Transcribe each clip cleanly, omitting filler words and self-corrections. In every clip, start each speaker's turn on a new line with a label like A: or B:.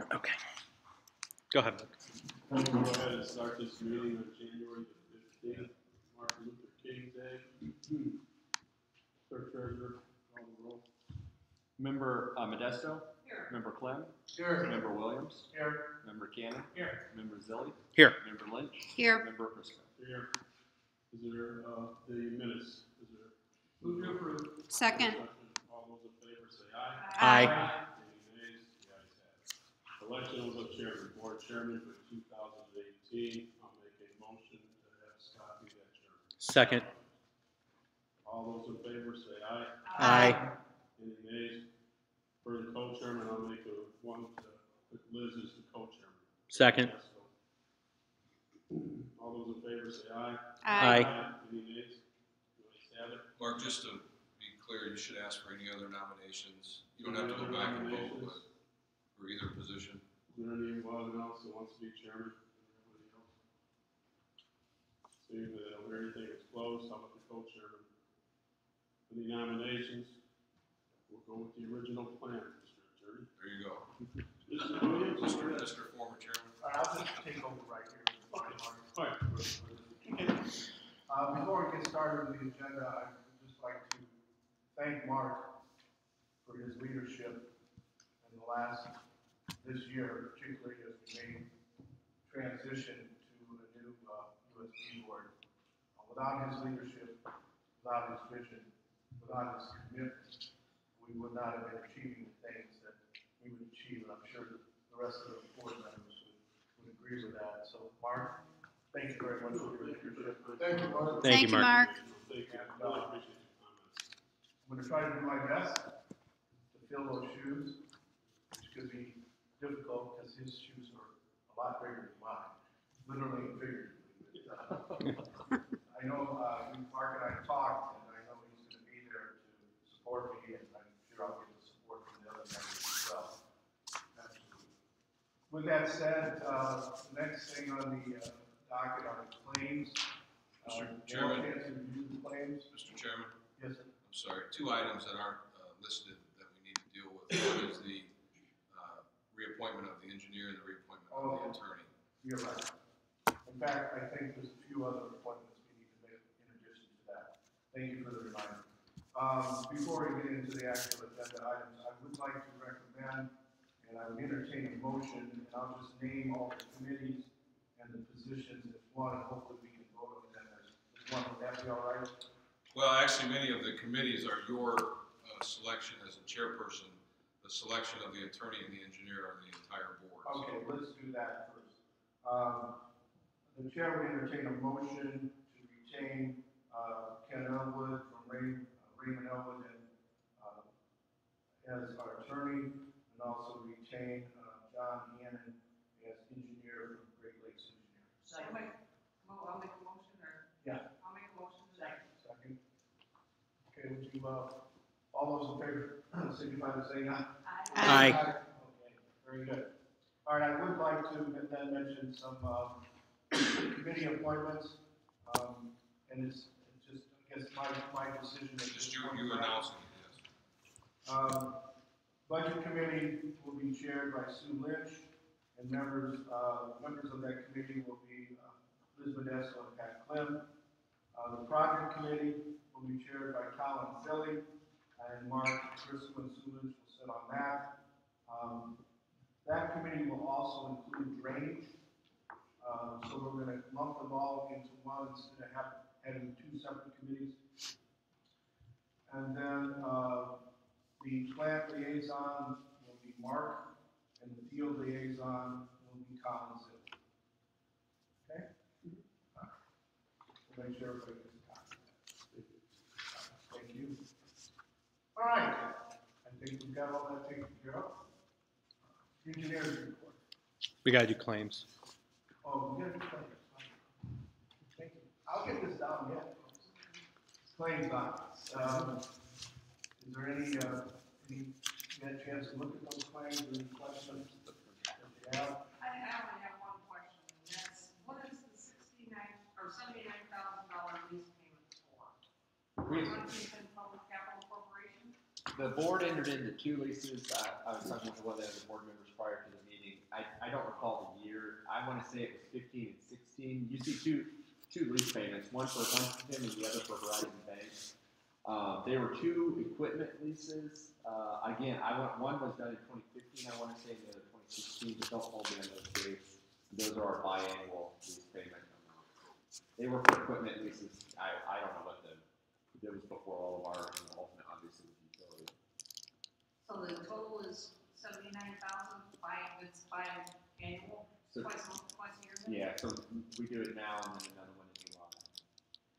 A: Okay. Go ahead.
B: I'm going to go ahead and start this meeting on January the 15th, Martin Luther King Day. Clerk Treasurer, call the roll.
C: Member Modesto. Here. Member Clem.
B: Here.
C: Member Williams.
B: Here.
C: Member Cannon.
B: Here.
C: Member Zilli.
A: Here.
C: Member Lynch.
D: Here.
C: Member Prisco.
B: Here. Is there the minutes? Is there? Move to approve.
D: Second.
B: All those in favor say aye.
A: Aye.
B: Any nays? The ayes have it. Election of chairman, board chairman for 2018. I'll make a motion to have Scott be that chairman.
A: Second.
B: All those in favor say aye.
A: Aye.
B: Any nays? For the co-chairman, I'll make one to put Liz as the co-chairman.
A: Second.
B: All those in favor say aye.
A: Aye.
B: Any nays? The ayes have it.
E: Mark, just to be clear, you should ask for any other nominations. You don't have to go back and vote, but for either position.
B: Is there anyone else that wants to be chairman? Anybody else? Seeing that everything is closed, how about the co-chairman? Any nominations? We'll go with the original plan, Mr. Attorney.
E: There you go.
B: Mr. Williams?
E: Mr. Former Chairman.
F: I'll just take over right here.
B: All right.
F: Before we get started with the agenda, I'd just like to thank Mark for his leadership in the this year, particularly as we made transition to a new USB board. Without his leadership, without his vision, without his commitment, we would not have been achieving the things that we would achieve, and I'm sure the rest of the board members would agree with that. So, Mark, thank you very much for your leadership.
B: Thank you, Mark.
A: Thank you, Mark.
B: Thank you. I really appreciate your comments.
F: I'm going to try to do my best to fill those shoes, which could be difficult because his shoes are a lot bigger than mine, literally and figuratively. I know Mark and I talked, and I know he's going to be there to support me, and I'm sure I'll get the support from the other members as well. Absolutely. With that said, the next thing on the docket are the claims.
E: Mr.
F: You
E: Chairman.
F: want a chance to review the claims?
E: Mr. Chairman,
F: Yes, sir.
E: I'm sorry. Two items that aren't listed that we need to deal with. One is the reappointment of the engineer and the reappointment of the attorney.
F: You're right. In fact, I think there's a few other appointments we need to make in addition to that. Thank you for the reminder. Before we get into the actual agenda items, I would like to recommend, and I would entertain a motion, and I'll just name all the committees and the positions as one, and hopefully we can vote on them as one. Would that be all right?
E: Well, actually, many of the committees are your selection as a chairperson. The selection of the attorney and the engineer are the entire board.
F: Okay, let's do that first. The chair will entertain a motion to retain Ken Elwood from Raymond Elwood as our attorney, and also retain John Hannon as engineer from Great Lakes Engineering.
G: I'll make a motion, or?
F: Yeah.
G: I'll make a motion second.
F: Second. Okay, would you, all those in favor, signify by saying aye.
A: Aye.
F: Okay, very good. All right, I would like to then mention some committee appointments, and it's just, I guess, my decision.
E: Just you announcing it, yes.
F: Budget committee will be chaired by Sue Lynch, and members of that committee will be Liz Modesto and Pat Clem. The project committee will be chaired by Colin Philly, and Mark Driscoll and Sue Lynch will sit on that. That committee will also include drainage. So we're going to lump them all into one instead of having two separate committees. And then the plant liaison will be Mark, and the field liaison will be Colin Philly. Okay? We'll make sure everybody gets a copy of that. Thank you. All right. I think we've got all that taken care of. Engineers report.
A: We got to do claims.
F: Oh, we got to do claims. Thank you. I'll get this down yet. Claims on. Is there any you had a chance to look at those claims or any questions that you have?
G: I only have one question, and that's, what is the $79,000 lease payment for? Huntington Public Capital Corporation?
C: The board entered into two leases. I was talking to one of the board members prior to the meeting. want to say it was 15 and 16. You see two lease payments, one for Huntington and the other for Horizon Bank. They were two equipment leases. Again, one was done in 2015, I want to say, and the other 2016, but don't hold me on those dates. Those are our biannual lease payment amounts. They were for equipment leases. I don't know what it was before all of our ultimate, obviously, utility.
G: So the total is 79,000 it's biannual,
C: So,
G: twice a year? then?
C: yeah, so we do it now and then another one in July.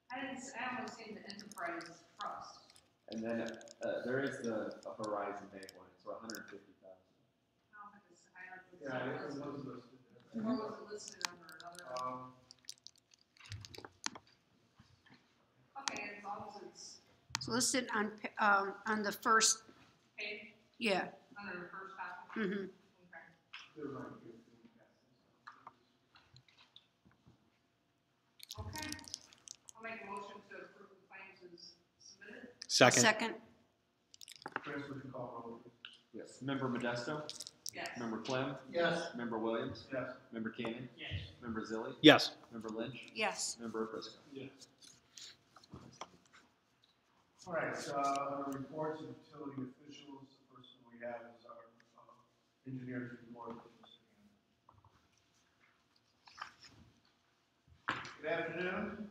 G: I only seen the enterprise trust.
C: And then there is the Horizon Bank one, it's for $150,000.
F: Yeah, it was listed there.
G: Or was it listed under another? Okay, as long as it's
D: It's listed on the first,
G: paid
D: yeah.
G: under the first copy.
D: Mm-hmm.
G: Okay.
F: They're right here.
G: Okay. I'll make a motion to approve the claims as submitted.
A: Second.
D: Second,
F: Chris, would you call roll, please?
C: Yes. Member Modesto?
G: Yes.
C: Member Clem?
F: Yes.
C: Member Williams?
F: Yes.
C: Member Cannon?
G: Yes.
C: Member Zilli?
A: Yes.
C: Member Lynch?
D: yes.
C: Member Prisco?
B: Yes.
F: All right, under reports of utility officials, the first one we have is our engineer's report.
H: Good afternoon.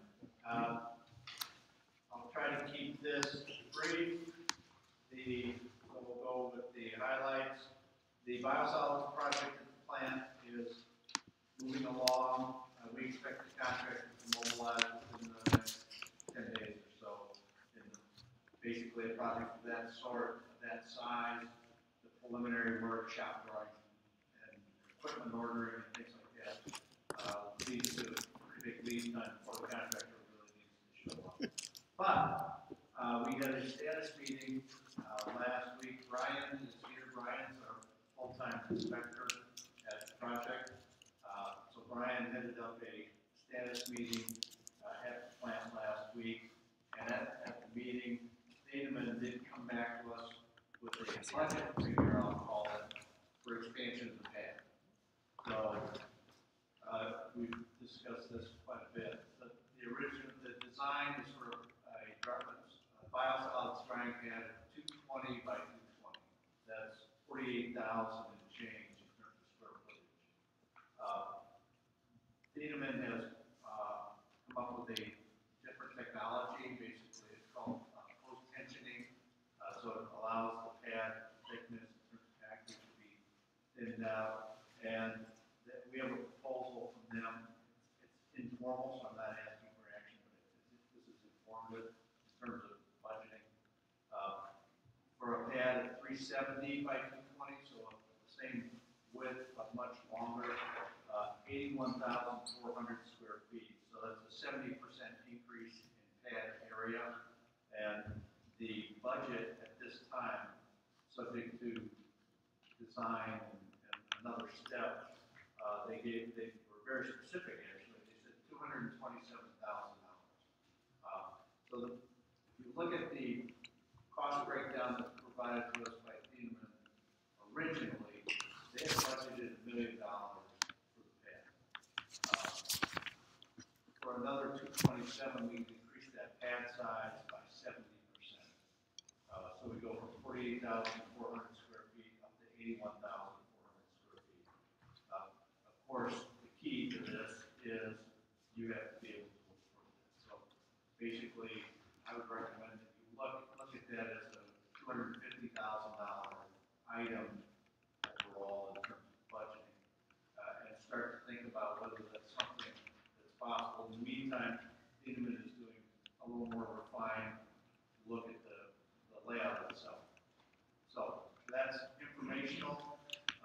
H: I'll try to keep this brief. We'll go with the highlights. The biosolids project at the plant is moving along. We expect the contractor to mobilize within the next 10 days or so. And basically, a project of that sort, that size, the preliminary work, shop drawing, and equipment ordering and things like that, leads to big lead time before the contractor really needs to show up. But we had a status meeting last week. Brian is here. Brian's our full-time inspector at the project. So Brian headed up a status meeting at the plant last week. And at the meeting, Daneman did come back to us with a budget figure, I'll call it, for expansion of the pad. So we've discussed this quite a bit. The design is for a biosolids drying pad of 220 by 220. That's 48,000 and change in terms of square footage. Daneman has come up with a different technology. Basically, it's called post-tensioning. So it allows the pad thickness in terms of package to be thinned out. And we have a proposal from them. It's informal, so I'm not asking for action, but this is informative in terms of budgeting. For a pad of 370 by 220, so the same width but much longer, 81,400 square feet. So that's a 70% increase in pad area. And the budget at this time, subject to design and another step, they were very specific actually. They said $227,000. So if you look at the cost breakdown that's provided to us by Daneman, originally they had budgeted $1 million for the pad. For another 227, we increased that pad size by 70%. So we go from 48,400 square feet up to 81,400 square feet. Of course, the key to this is you have to be able to afford this. So basically, I would recommend that you look at that as a $250,000 item overall in terms of budgeting, and start to think about whether that's something that's possible. In the meantime, Daneman is doing a little more refined look at the layout itself. So that's informational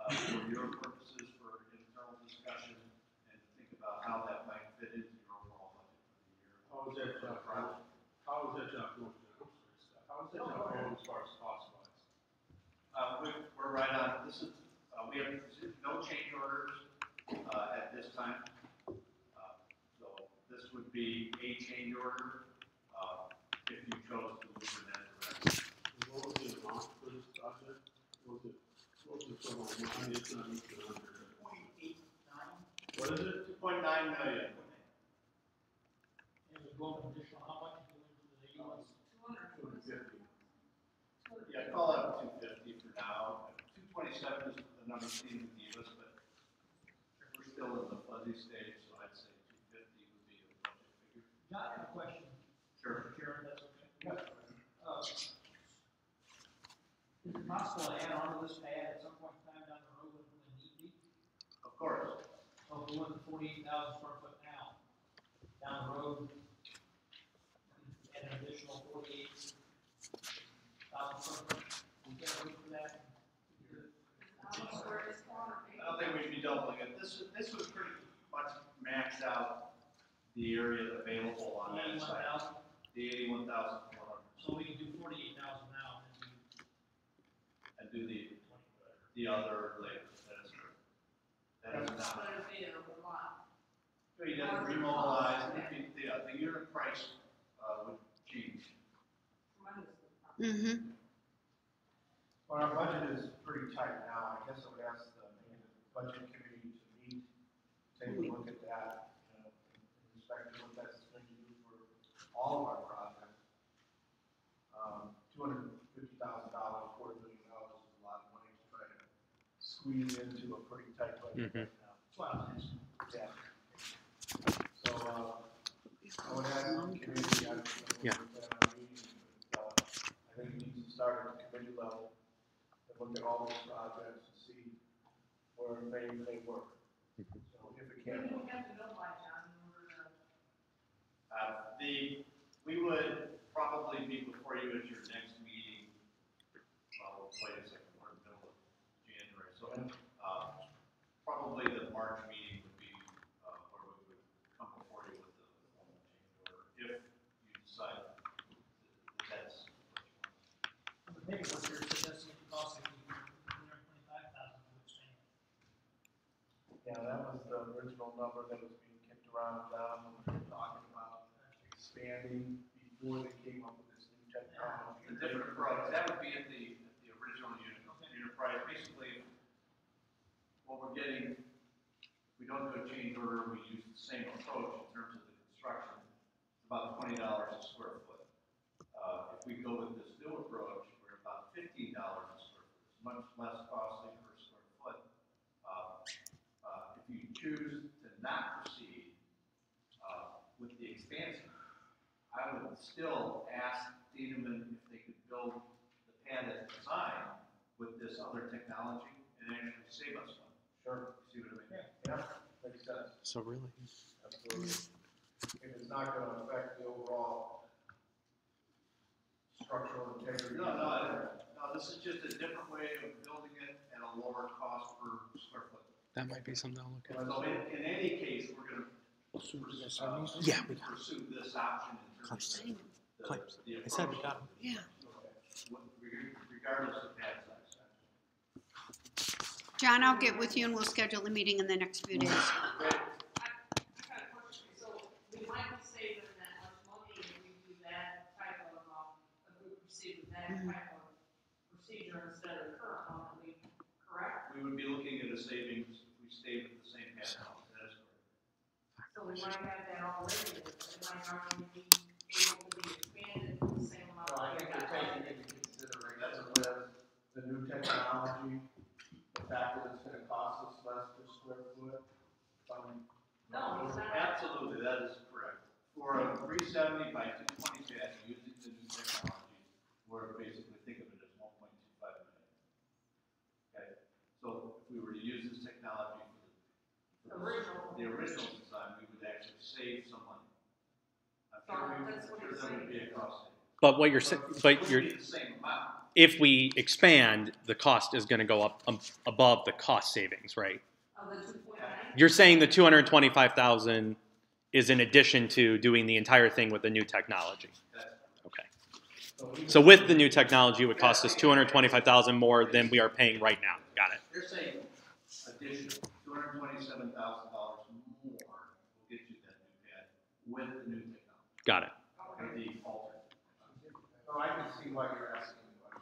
H: for your purposes, for internal discussion, and to think about how that might fit into your overall budget for the year.
B: How is that job going? How is that job going? How is that job going as far as cost-wise?
H: We're right on. This is we have no change orders at this time. So this would be a change order if you chose to move in that direction.
B: What was the amount for this project? What was the total amount? It's not even under.
F: What is it?
H: 2.9 million.
I: And we go an additional, how much do we do the 81?
H: 250. Yeah, call it 250 for now. 227 is the number Steve would give us, but we're still in the fuzzy stage, so I'd say 250 would be a budget figure.
I: John, I have a question.
H: Sure.
I: Sharon, that's okay. Is it possible to add on to this pad at some point in time down the road when need be?
H: Of course.
I: So if we went to 48,000 square foot now, down the road, and an additional 48,000 square foot, we can't wait for that?
G: How much square is corner?
H: I don't think we should be doubling it. This was pretty much maxed out the area available on that site.
I: 81,000?
H: The 81,400.
I: So we can do 48,000 now,
H: And do the other later. That is correct. That is
G: That's
H: not.
G: what it'd be a lot.
H: So he doesn't remobilize, the unit price, would change.
G: Tremendously.
F: Well, our budget is pretty tight now. I guess I would ask the budget committee to meet, take a look at that, in respect to what that's going to do for all of our projects. $250,000, $250,000 is a lot of money to try to squeeze into a pretty tight budget right now.
I: well,
F: Yeah. So, I would ask the committee, I think it needs to start at the committee level and look at all these projects and see where they work. So if it
G: When
F: can't,
G: do we have to go by, John, in order to?
H: We would probably be before you at your next meeting, well, wait a second, we're in the middle of January, so, probably the March meeting would be, where we would come before you with the formal change order, if you decide that that's what you want.
I: the paperwork here says that's going to cost $125,000 to expand.
F: yeah, that was the original number that was being kicked around, John, when we were talking about expanding before they came up with this new technology.
H: The different approach, that would be at the original unit price. Basically, what we're getting, we don't do a change order, we use the same approach in terms of the construction. It's about $20 a square foot. If we go with this new approach, we're about $15 a square foot. It's much less costly per square foot. If you choose to not proceed with the expansion, I would still ask Tiedemann if they could build the pad as designed with this other technology and actually save us money.
F: Sure.
H: See what I mean?
F: Yeah, makes sense.
A: So really?
F: Absolutely. If it's not gonna affect the overall structural integrity.
H: No, this is just a different way of building it at a lower cost per square foot.
A: That might be something I'll look at.
H: So in any case, we're gonna
A: Yeah, we
H: pursue this option in terms of
A: Claims.
H: the
A: I said we
H: approach,
A: got them.
D: Yeah.
H: regardless of pad size.
D: John, I'll get with you and we'll schedule a meeting in the next few days.
H: Great.
G: I got a question, so we might be saving that much money if we do that type of, if we proceed with that type of procedure instead of the current one, that we, correct?
H: We would be looking at a savings if we stayed with the same pad size. That is correct.
G: So we might have that already, it might already be able to be expanded to the same amount.
F: So I think they're taking into consideration the new technology, the fact that it's gonna cost us less per square foot.
G: No, it's not.
H: Absolutely, that is correct. For a 370 by 220 pad using the new technology, we're basically, think of it as 1.25 million. Okay, so if we were to use this technology for the original design, we would actually save some money. I'm
G: That's what
H: sure
G: he's
H: that would be a
G: saying.
H: cost saving.
A: But what you're saying, but
H: It
A: you're,
H: wouldn't be the same amount.
A: if we expand, the cost is gonna go up above the cost savings, right?
G: Of the 2.9?
A: You're saying the 225,000 is in addition to doing the entire thing with the new technology?
H: That's
A: Okay. So with the new technology, it would cost us 225,000 more than we are paying right now. Got it.
H: They're saying additional $227,000 more will get you that new pad with the new technology,
A: Got it.
H: with the alternate.
F: No, I can see why you're asking the question.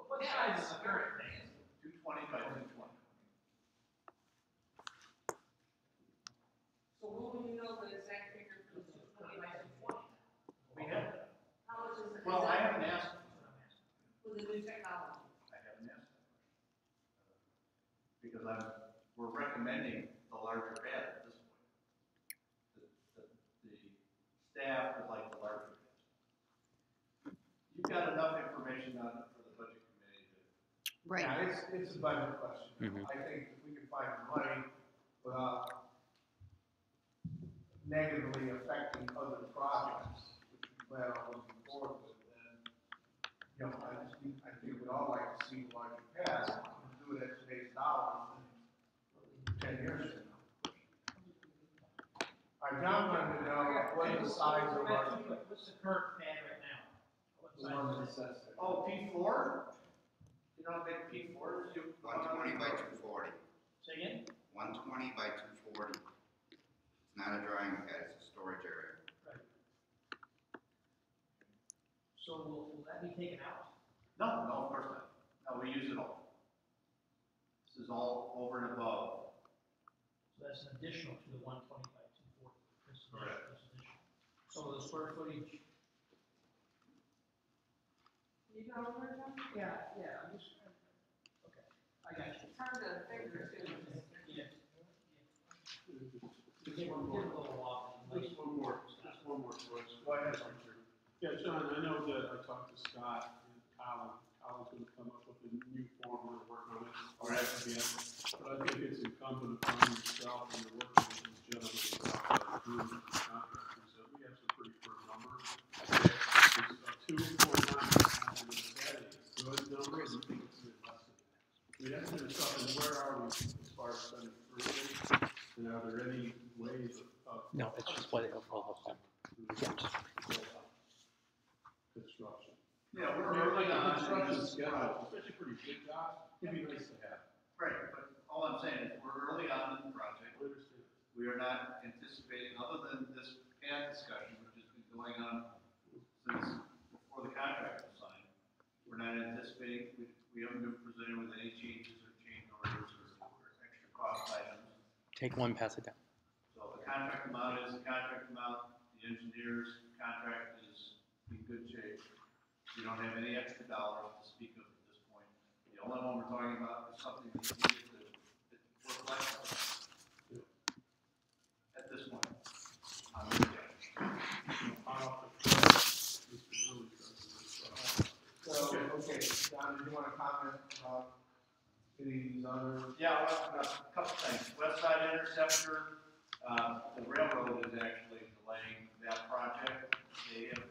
I: What size is the current thing?
H: 220 by 220. we're recommending the larger pad at this point. The staff would like the larger pad. You've got enough information on it for the budget committee to.
D: Right.
F: Yeah, it's a budget question.
A: Mhm.
F: I think if we can find the money without negatively affecting other projects, which we plan on moving forward with, then, you know, I think we'd all like to see the larger pass, do it at today's dollars, and 10 years from now. All right, John wanted to know what the size of our,
I: What's the current pad right now? What
F: the
I: size
F: one
I: is
F: that
I: it?
F: says there.
H: Oh, P4? You know how big P4 is?
J: 120 by 240.
I: Say again?
J: 120 by 240. It's not a drying pad, it's a storage area.
I: So will that be taken out?
H: No, of course not. No, we use it all. This is all over and above.
I: So that's an additional to the 120 by 240. This is
H: Correct.
I: this additional. So the square footage.
G: You know where it comes? Yeah, I'm just,
I: Okay, I got you.
G: it's hard to figure too.
I: Yeah.
B: Just
I: Give
B: one
I: a
B: more,
I: little walk.
B: just one more question.
F: Go ahead.
B: Yeah, John, I know that I talked to Scott and Colin. Colin's gonna come up with a new form, we're gonna work on it.
H: All right.
B: Again. But I think it's incumbent upon yourself and your working with these gentlemen about doing the contractors, that we have some pretty firm numbers. It's 249, that is a good number, and you think it's less than that. I mean, that's kind of something, where are we as far as spending through it? And are there any ways of?
A: No, it's just what it'll look like. Yeah, just-
B: Construction.
H: Yeah, we're
B: I mean,
H: early
B: like a
H: on in
B: construction
H: this
B: schedule,
H: project.
B: especially pretty big jobs, it'd be nice to have.
H: Right, but all I'm saying is we're early on in the project.
B: I understand.
H: We are not anticipating, other than this pad discussion, which has been going on since before the contract was signed, we're not anticipating, we haven't been presented with any changes or change orders or extra cost items.
A: Take one, pass it down.
H: So the contract amount is the contract amount, the engineer's contract is in good shape. We don't have any extra dollars to speak of at this point. The only one we're talking about is something that needs to work life at this point.
F: So, okay, John, did you want to comment about any of these other?
H: Yeah, well, a couple things. West Side Interceptor, the railroad is actually delaying that project. They have,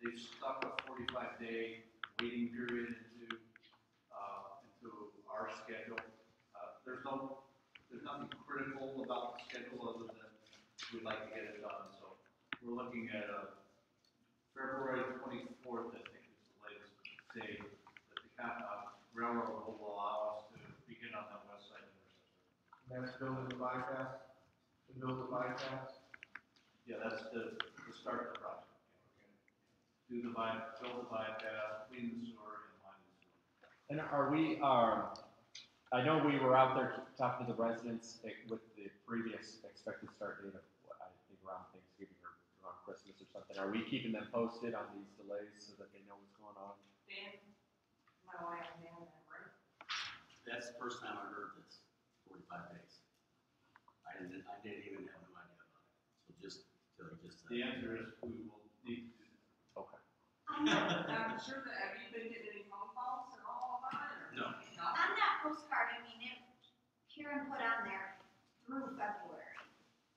H: they've stuck a 45-day waiting period into our schedule. There's nothing critical about the schedule other than we'd like to get it done. So we're looking at February 24th, I think is the latest date that the railroad will allow us to begin on that West Side Interceptor.
F: That's building the bypass, to build the bypass?
H: Yeah, that's the start of the project. Build the bypass, clean the sewer, and line the sewer.
C: And I know we were out there talking to the residents with the previous expected start date of, I think around Thanksgiving or around Christmas or something. Are we keeping them posted on these delays so that they know what's going on?
G: Dan, my wife, Dan, that right?
K: That's the first time I heard this, 45 days. I didn't even have no idea about it. So just till you just said.
H: The answer is we will need to do that.
C: Okay.
G: I'm sure that, have you been getting any phone calls at all about it, or?
K: No.
L: On that postcard, I mean, Karen put on there through February.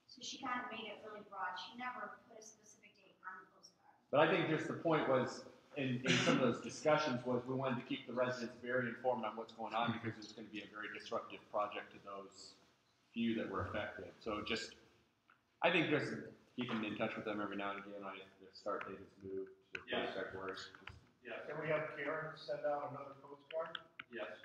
L: So she kind of made it really broad. She never put a specific date on the postcard.
C: But I think just the point was, in some of those discussions was we wanted to keep the residents very informed on what's going on because it's going to be a very disruptive project to those few that were affected. So just, I think just keeping in touch with them every now and again. The start date is moved to
H: Yes.
C: February.
H: Yes,
F: Can we have Karen send out another postcard?
H: yes.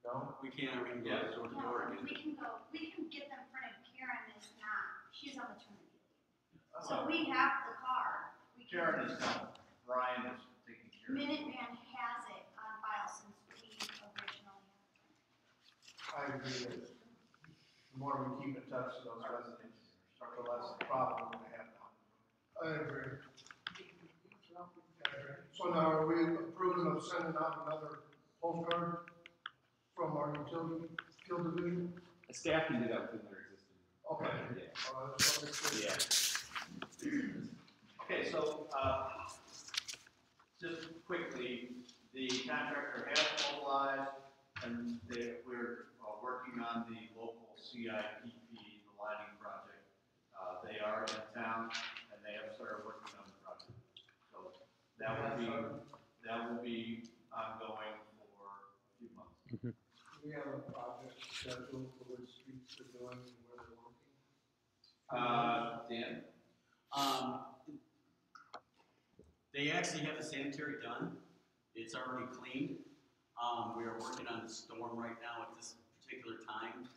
F: No?
K: We can't even get door to
L: No,
K: door again.
L: we can get them printed. Karen is not, she's on maternity leave.
H: Oh.
L: So we have the card. We can-
H: Karen is done. Brian is taking care of it.
L: Minuteman has it on file since we originally
F: I
L: had it.
F: agree that the more we keep in touch with those residents, the less problem we have now. I agree. So now are we approving of sending out another postcard? our utility field division?
C: The staff can do that within their existing.
F: Okay.
C: Yeah.
H: Yeah. Okay, so, just quickly, the contractor has mobilized, and we're working on the local CIPP, the lighting project. They are in town, and they have started working on the project. So that will be ongoing for a few months.
F: Do we have a project schedule for which streets they're doing and where they're working?
H: Dan?
K: They actually have the sanitary done. It's already cleaned. We are working on the storm right now at this particular time.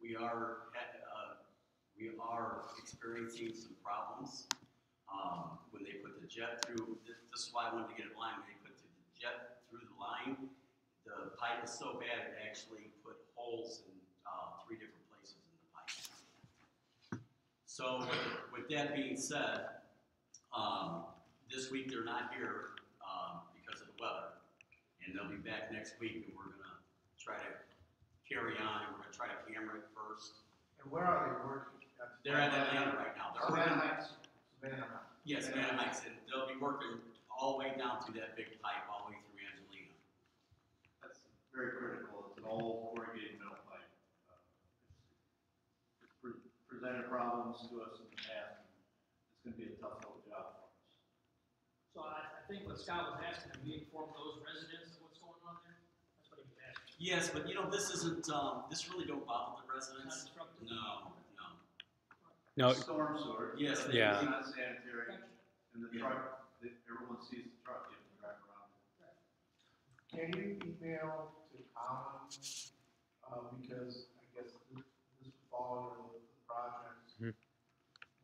K: We are experiencing some problems. When they put the jet through, this is why I wanted to get it lined. When they put the jet through the line, the pipe is so bad it actually put holes in 3 different places in the pipe. So with that being said, this week they're not here because of the weather, and they'll be back next week, and we're gonna try to carry on, and we're gonna try to camera it first.
F: And where are they working?
K: They're at Atlanta right now. They're
F: Savannah
K: working,
F: Heights. Savannah Heights.
K: yes, Savannah Heights, and they'll be working all the way down through that big pipe, all the way through Angelina.
H: That's very critical. It's an old corrugated metal pipe. It's presented problems to us in the past. It's going to be a tough little job for us.
I: So I think what Scott was asking, have we informed those residents of what's going on there? That's what he was asking.
K: Yes, but you know, this isn't, this really don't bother the
I: It's not
K: residents.
I: disruptive?
K: No.
A: No,
H: Storm sewer.
K: Yes,
A: Yeah.
H: It's not sanitary, and the truck, everyone sees the truck, you have to drive around.
F: Can you email to Colin, because I guess this would fall under the project,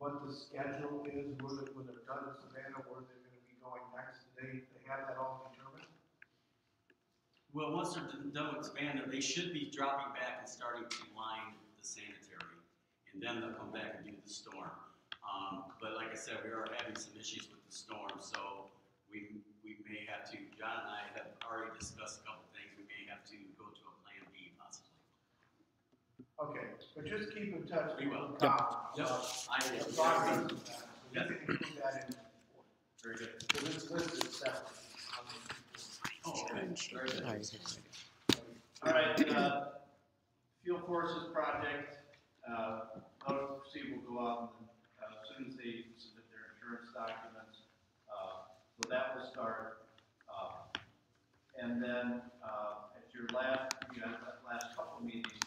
F: what the schedule is, when they're done in Savannah, where they're gonna be going next, they have that all determined?
K: Well, once they're done with Savannah, they should be dropping back and starting to line the sanitary, and then they'll come back and do the storm. But like I said, we are having some issues with the storm, so we may have to, John and I have already discussed a couple things, we may have to go to a plan B possibly.
F: Okay, but just keep in touch
K: We
F: with
K: will.
F: Colin.
K: Yep.
F: The progress of that, so we
K: Yep.
F: can include that in the report.
H: Very good.
F: So this list is separate.
K: Oh, okay. Very good.
H: All right, Fuel Forces project, notice to proceed will go out as soon as they submit their insurance documents. So that will start. And then, at your last couple of meetings,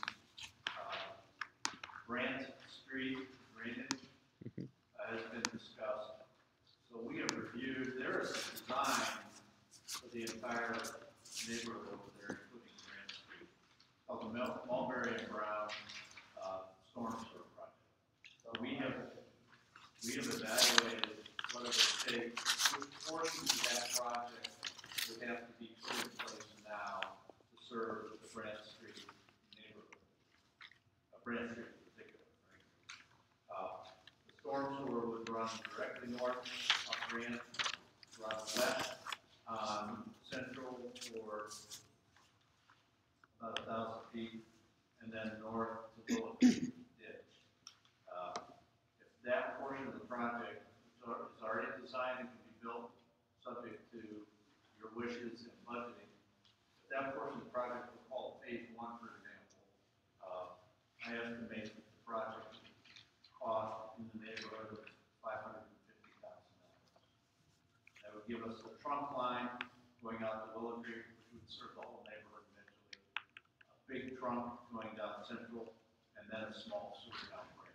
H: Grant Street drainage has been discussed. So we have reviewed, there is a design for the entire neighborhood over there, including Grant Street, called the Mulberry and Brown Storm Sewer Project. So we have evaluated what it would take, which portions of that project would have to be put in place now to serve the Grant Street neighborhood. Grant Street in particular, right? The storm sewer would run directly north of Grant, run west on Central for about 1,000 feet, and then north to Willow Ditch. If that portion of the project is already designed and can be built, subject to your wishes and budgeting, if that portion of the project we call phase 1, for example, I estimate that the project cost in the neighborhood of $550,000. That would give us a trunk line going out to Willow Creek, which would serve the whole neighborhood eventually. A big trunk going down Central, and then a small sewer down Grant.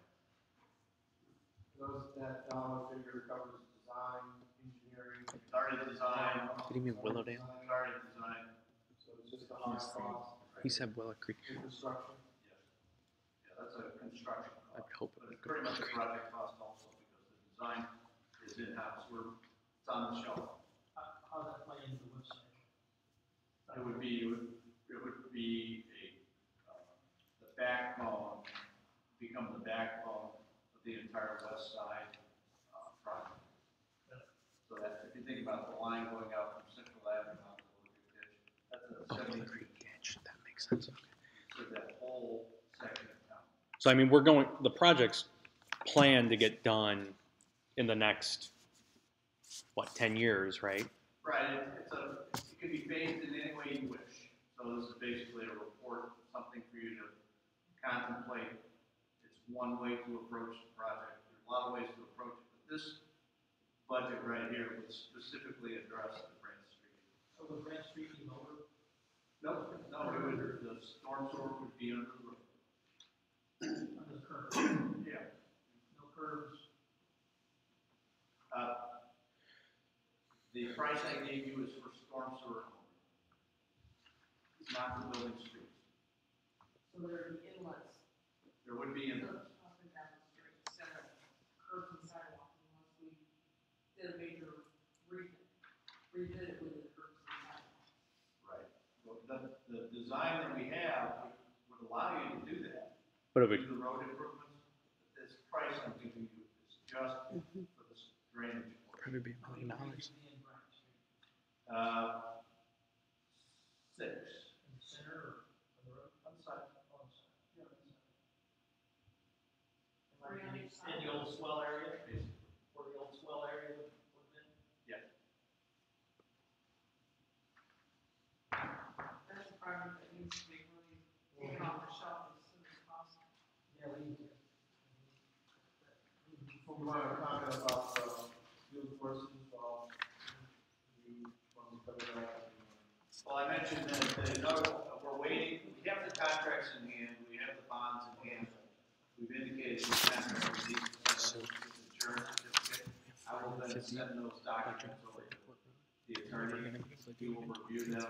F: That dollar figure covers design, engineering.
H: It's already designed.
A: What do you mean Willowdale?
H: It's already designed.
F: So it's just a high cost.
A: He said Willow Creek.
F: Infrastructure.
H: Yeah, that's a construction cost.
A: I'd hope it
H: But
A: would
H: it's pretty
A: go
H: much a project cost also, because the design is in-house. It's on the shelf.
I: How does that play into the website?
H: It would be the backbone, become the backbone of the entire west side project. So that, if you think about the line going out from Central Avenue out to Little Creek Ditch, that's a 70 feet.
A: makes sense.
H: for that whole section of town.
A: So I mean, the project's planned to get done in the next, 10 years, right?
H: Right, it can be phased in any way you wish. So this is basically a report, something for you to contemplate. It's one way to approach the project. There's a lot of ways to approach it, but this budget right here would specifically address the Grant Street.
I: So would Grant Street be lower?
H: No, the storm sewer would be under the road.
I: Under the curve?
H: Yeah.
I: No curves?
H: The price I gave you is for storm sewer only. It's not for building streets.
G: So there would be inlets.
H: There would be inlets.
G: Up and down the street, instead of curbs and sidewalks, unless we did a major redid it with the curbs and sidewalks.
H: Right. Well, the design that we have would allow you to do that.
A: But it would,
H: Do the road improvements. This price I'm giving you is just for the drainage.
A: probably be
I: How many trees would be in Grant Street?
H: 6.
I: In the center or on the road?
H: On the side.
I: On the side.
H: Yeah, on the side.
G: Three on each side.
I: In the old swell area? Where the old swell area would have been?
H: Yeah.
G: That's a project that needs to be really taken off the shelf as soon as possible.
I: Yeah, we need to.
F: We want to comment about field forces, you want to cover that?
H: Well, I mentioned that we're waiting, we have the contracts in hand, we have the bonds in hand. We've indicated the contracts we need to send insurance certificate. I will then send those documents over to the attorney. He will review them.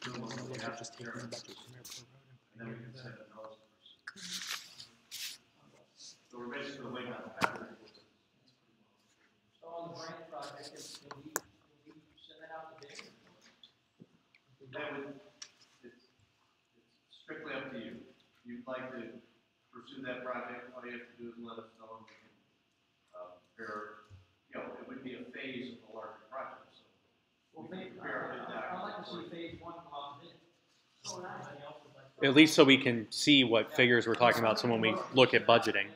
H: And we have to share it. And then we can send a notice. So we're basically waiting on the paperwork.
I: So on the Grant project, can we send that out to bid?
H: It's strictly up to you. You'd like to pursue that project, all you have to do is let us know. And we can, it would be a phase of a larger project, so.
I: Well,
H: we can prepare a bid
I: I'd like to
H: document.
I: see phase one come out to bid.
G: So would I.
I: Anybody else would like to-
A: at least so we can see what figures we're talking about. So when we look at budgeting,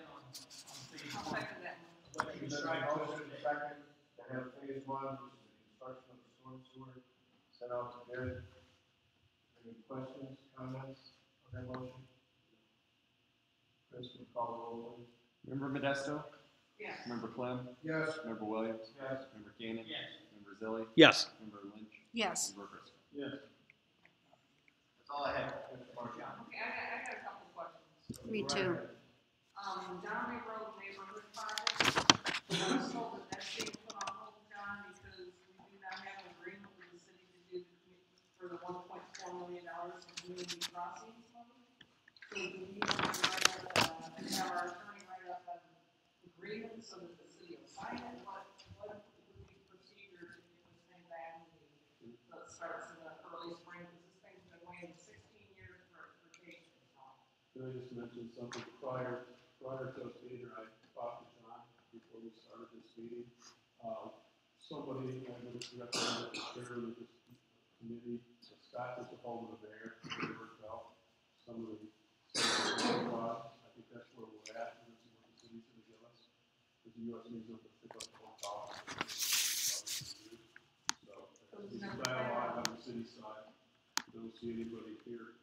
G: I'll second that.
I: What you
F: Motion
I: described.
F: second, to have phase 1, which is the construction of the storm sewer, sent out to bid. Any questions, comments on that motion? Chris, will you call the roll, please?
C: Member Modesto?
G: Yes.
C: Member Clem?
F: Yes.
C: Member Williams?
F: Yes.
C: Member Gannon?
I: Yes.
C: Member Zilli?
A: yes.
C: Member Lynch?
D: Yes.
C: Member Driscoll?
F: Yes.
H: That's all I have.
F: Mr. Marshall.
G: Okay, I got a couple of questions.
D: Me too.
G: Downey Road neighborhood project, I was told that that's being put on hold, John, because we do not have an agreement with the city to do for the $1.4 million in community crossings money. So we need to write up, have our attorney write up an agreement so that the city will sign it. What would be the procedure to get this thing back in let's start in the early spring, because this thing's been waiting 16 years for expectation.
B: Can I just mention something prior to us meeting, I talked to John before we started this meeting. Somebody, I would recommend the chairman of this committee, Scott is the home of the mayor, they worked out some of the I think that's where we're at, and this is what the city's gonna give us. Because the US needs them to pick up the whole cost. So, this is dialogue on the city side. Don't see anybody here.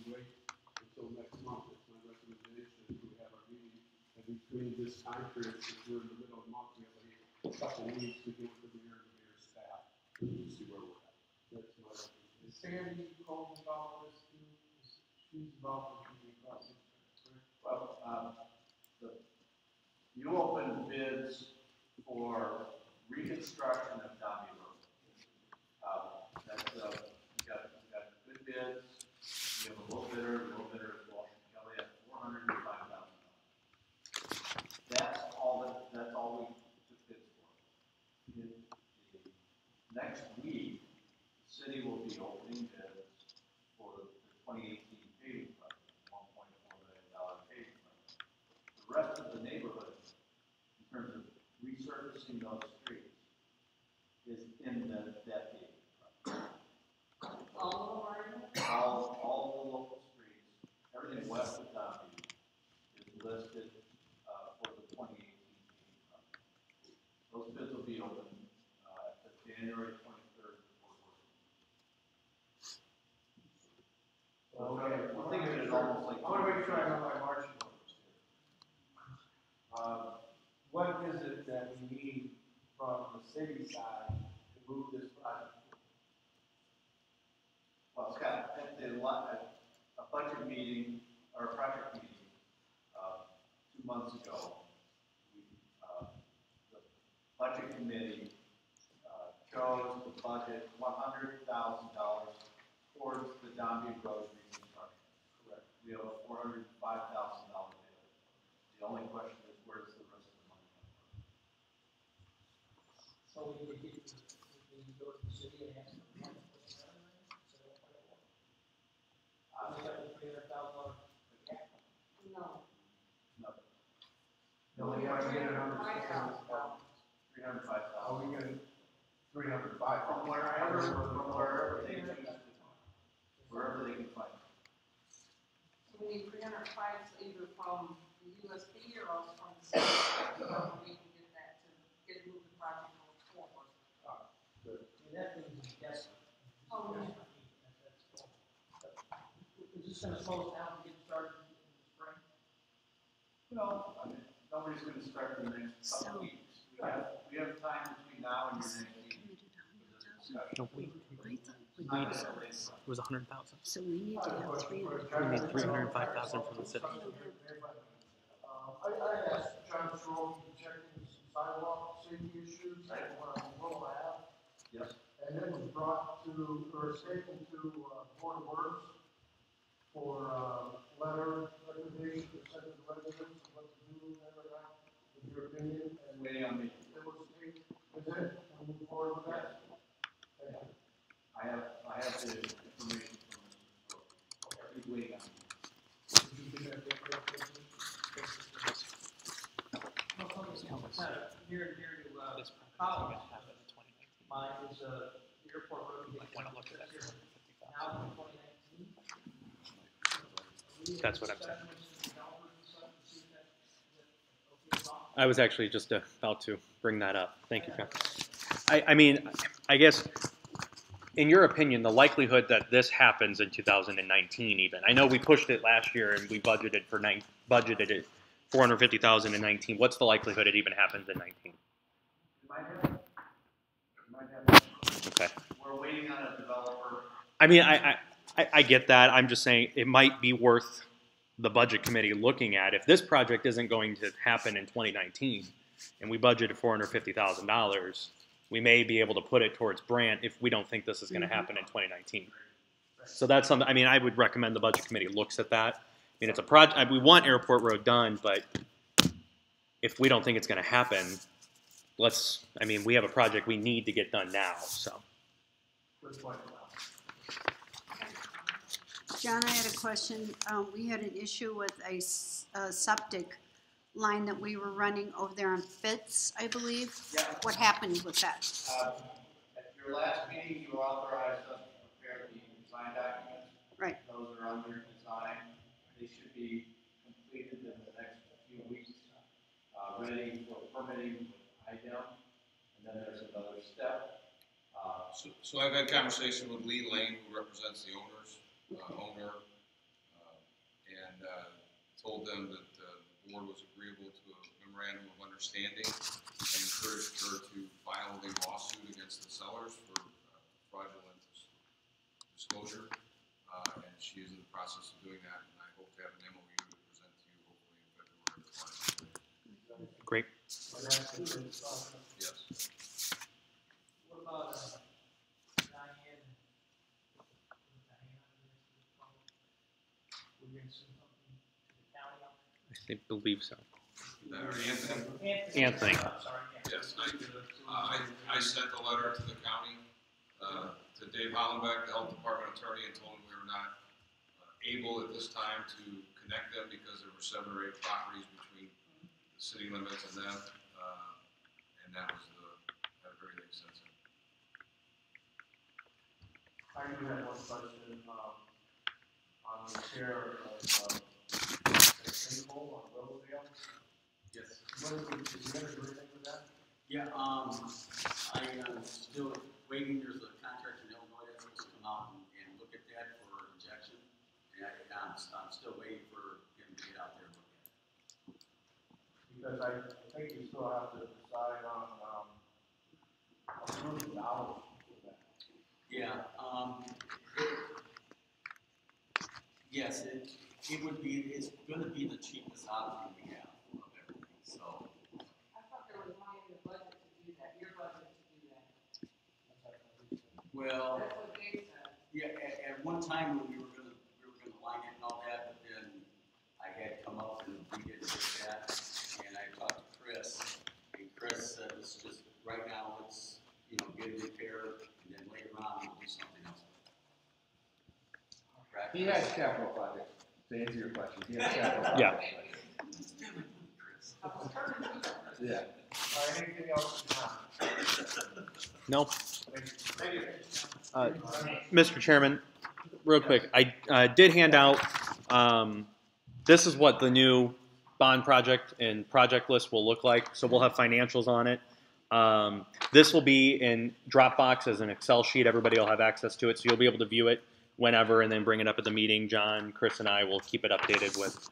B: Wait until next month, it's my recommendation, we have our meeting, and between this time period, since we're in the middle of the month, we have a couple of weeks to get with the mayor and the mayor's staff, to see where we're at. That's my recommendation.
F: Sandy called about this too, she's involved in the process.
H: Well, you opened bids for reconstruction of Downey Road. We got good bids. We have a low bidder is Walsh Kelly at $405,000. That's all we took bids for. Next week, the city will be opening bids for the 2018 paving project, $1.4 million paving project. The rest of the neighborhood, in terms of resurfacing those streets, is in that paving. decide to move this project forward? Well, Scott, at a budget meeting, or a project meeting, 2 months ago, the budget committee chose to budget $100,000 towards the Dombey Road reconstruction. Correct. We have a $405,000 bill. The only question is, where's the rest of the money come from?
I: So we need to go to the city and ask for money. Make up the $300,000 gap.
G: No.
H: No.
F: No, we have to get it under $305,000.
H: $305,000.
F: We get $305,000.
H: From wherever they choose to find. Wherever they can find.
G: So we need 305 either from the USD or else from the city. So we can get that to get move the project forward.
I: That means yes.
G: Oh, yeah.
I: Is this gonna slow us down and get started in the spring?
H: No, I mean, nobody's gonna start in the next couple of weeks. We have time between now and your next meeting.
A: No, it was 100,000.
D: So we need to have
A: We need 305,000 from the city.
F: I asked John Stroh to check into some sidewalk safety issues on Willow Ave.
H: Yes.
F: And it was brought to, or taken to, Board of Works for, letter recommendation to send to the residents of what to do and everything, in your opinion, and
H: Waiting on me.
F: it was, is it, we'll move forward with that? Yeah.
H: I have the information from Mr. Brooks. He's waiting on me.
F: Did you do that?
I: Near to, College. Mine is, the airport road.
A: Want to look at that for
I: Now,
A: 50,000.
I: 2019.
A: That's what I'm saying. I was actually just about to bring that up. Thank you, John. I mean, I guess, in your opinion, the likelihood that this happens in 2019 even, I know we pushed it last year and we budgeted it $450,000 in 19. What's the likelihood it even happens in 19?
H: It might happen. It might happen.
A: Okay.
H: We're waiting on a developer.
A: I mean, I get that. I'm just saying it might be worth the budget committee looking at. If this project isn't going to happen in 2019 and we budgeted $450,000, we may be able to put it towards Brant if we don't think this is going to happen in 2019. So that's something, I mean, I would recommend the budget committee looks at that. I mean, it's a project, we want Airport Road done, but if we don't think it's going to happen, I mean, we have a project we need to get done now, so.
F: Good point.
D: John, I had a question. We had an issue with a septic line that we were running over there on Fitz, I believe.
H: Yeah.
D: What happened with that?
H: At your last meeting, you authorized us to prepare the design documents.
D: Right.
H: Those are under design. They should be completed in the next few weeks, ready for permitting with IDEM. And then there's another step.
E: So I've had conversation with Lee Lane, who represents the owner, and told them that the board was agreeable to a memorandum of understanding and encouraged her to file the lawsuit against the sellers for fraudulent disclosure. And she is in the process of doing that, and I hope to have an MOU to present to you hopefully in February.
A: Great.
E: Yes.
I: What about, Diane? We're going to send something to the county on
A: I believe so.
E: Anthony?
A: Anthony.
I: Sorry,
E: Yes, I sent a letter to the county, to Dave Hollenbeck, the health department attorney, and told him we were not able at this time to connect them because there were 7 or 8 properties between the city limits and them, and that everything since then.
F: I do have one question, on the chair of, sinkhole on Rosedale.
K: Yes.
F: What is the other agreement with that?
K: Yeah, I am still waiting, there's a contractor in Illinois that's supposed to come out and look at that for injection. And I'm still waiting for him to get out there and look at it.
F: Because I think you still have to decide on,
C: million dollars for that.
K: Yeah, yes, it would be, it's gonna be the cheapest option we have of everything, so.
G: I thought there was money in the budget to do that, your budget to do that.
K: Well,
G: That's what Dave said.
K: yeah, at one time when we were gonna line it and all that, but then I had come up and we didn't get that, and I talked to Chris, and Chris said, let's just, right now, let's, you know, get it repaired, and then later on, we'll do something else. Right,
C: He
K: Chris?
C: has capital projects, to answer your question, he has capital
A: Yeah.
C: projects.
K: Chris.
C: Yeah.
F: Anything else?
A: Nope.
F: Thank you.
A: Mr. Chairman, real quick, I did hand out, this is what the new bond project and project list will look like. So we'll have financials on it. This will be in Dropbox as an Excel sheet. Everybody will have access to it. So you'll be able to view it whenever and then bring it up at the meeting. John, Chris, and I will keep it updated with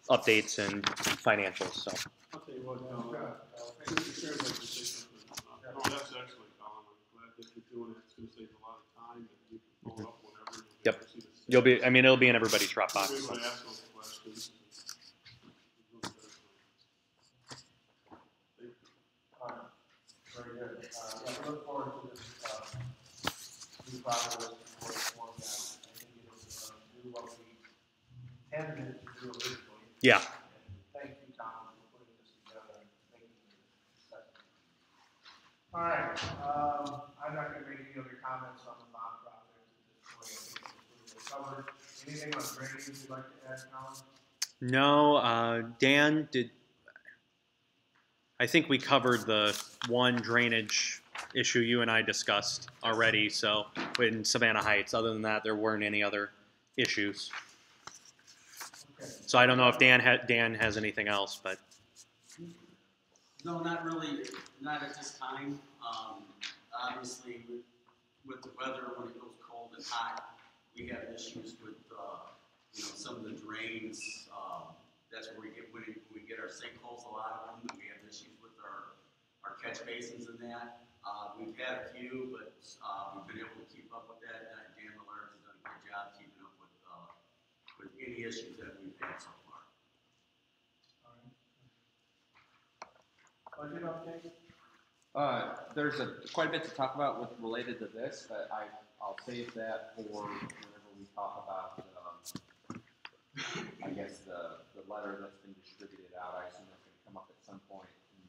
A: updates and financials. So.
B: I'll tell you what, Mr. Chairman, I'd like to say something. No, that's excellent, Colin. I'm glad that you're doing it. It's gonna save a lot of time, and you can pull it up whenever.
A: Yep. You'll be, I mean, it'll be in everybody's
B: We'll
A: Dropbox.
B: be able
A: So.
B: to ask those questions.
F: All right, very good. Yeah, we look forward to this, new process before it's formed out. I think it'll, do what we intended to do originally.
A: Yeah.
F: And thank you, Tom, for putting this together and making the discussion. All right, I'm not gonna make any other comments on the bond project at this point. I think it's covered. Anything on drainage you'd like to add, Colin?
A: No, Dan, I think we covered the one drainage issue you and I discussed already. So in Savannah Heights, other than that, there weren't any other issues.
F: Okay.
A: So I don't know if Dan has anything else, but
K: No, not really, not at this time. Obviously, with the weather, when it goes cold and hot, we have issues with, you know, some of the drains. That's where when we get our sinkholes, a lot of them, we have issues with our catch basins and that. We've had a few, but we've been able to keep up with that. Dan Millard has done a good job keeping up with any issues that we've had so far.
F: Budget update?
C: There's quite a bit to talk about related to this, but I'll save that for whenever we talk about, I guess, the letter that's been distributed out. I assume that's gonna come up at some point. And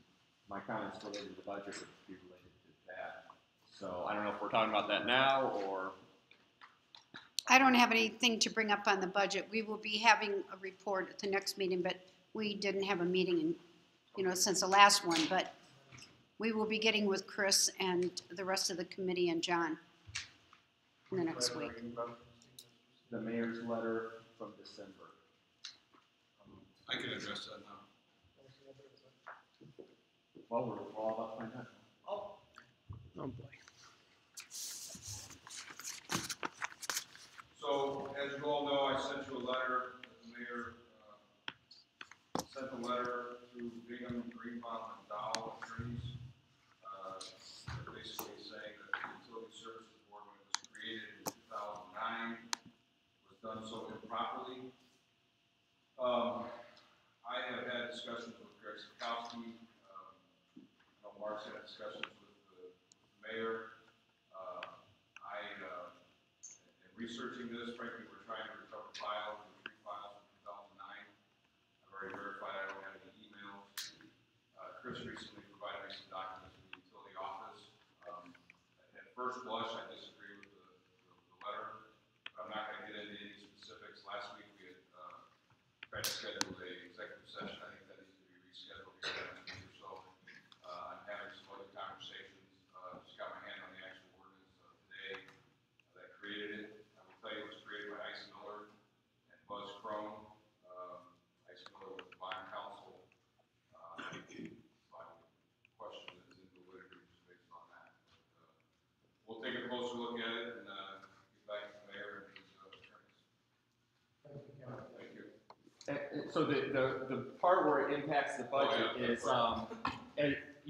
C: my comments related to the budget would be related to that. So I don't know if we're talking about that now or.
D: I don't have anything to bring up on the budget. We will be having a report at the next meeting, but we didn't have a meeting in, since the last one, but we will be getting with Chris and the rest of the committee and John in the next week.
C: The mayor's letter from December.
E: I can address that now.
C: Well, we're all about to find out.
A: oh boy.
E: So, as you all know, I sent you a letter, the mayor sent a letter to Bingham, Greenbaum, and Dow attorneys, basically saying that the Utility Services Board, when it was created in 2009, was done so improperly. I have had discussions with Greg Sikowski. I know Mark's had discussions with the mayor. In researching this, frankly, we're trying to recover files, three files from 2009. I've already verified I don't have any emails. Chris recently provided me some documents from the utility office. At first blush, I disagree with the letter. I'm not going to get into any specifics. Last week we had tried to schedule an executive session. I think that needs to be rescheduled here in a week or so. I'm having some other conversations. Just got my hand on the actual ordinance today that created it. I will tell you it was created by Ice Miller and Buzz Crone. Ice Miller was the bond counsel. My question is invalidity just based on that. But, we'll take a closer look at it and get back to the mayor and his attorneys. Thank you.
C: So the part where it impacts the budget is,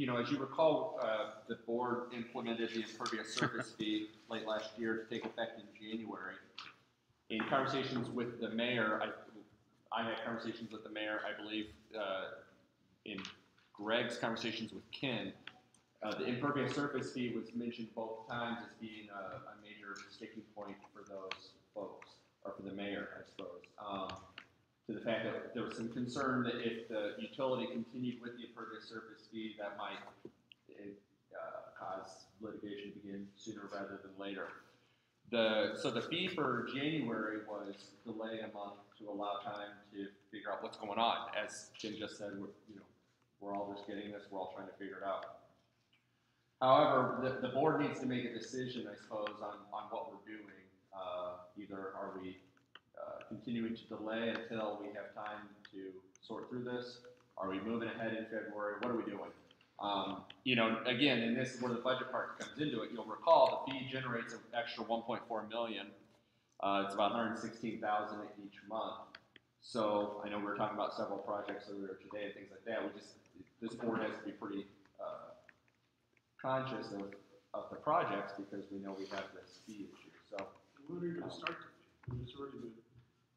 C: you know, as you recall, the board implemented the impervious surface fee late last year to take effect in January. In conversations with the mayor, I had conversations with the mayor, I believe, in Greg's conversations with Ken, the impervious surface fee was mentioned both times as being a major sticking point for those folks, or for the mayor, I suppose. To the fact that there was some concern that if the utility continued with the impervious surface fee, that might cause litigation to begin sooner rather than later. So the fee for January was delayed a month to allow time to figure out what's going on. As Tim just said, we're all just getting this, we're all trying to figure it out. However, the board needs to make a decision, I suppose, on what we're doing. Either are we continuing to delay until we have time to sort through this? Are we moving ahead in February? What are we doing? You know, again, and this is where the budget part comes into it. You'll recall the fee generates an extra 1.4 million. It's about 116,000 each month. So I know we were talking about several projects earlier today and things like that. This board has to be pretty conscious of the projects because we know we have this fee issue. So
B: when are you going to start the fee? It's already been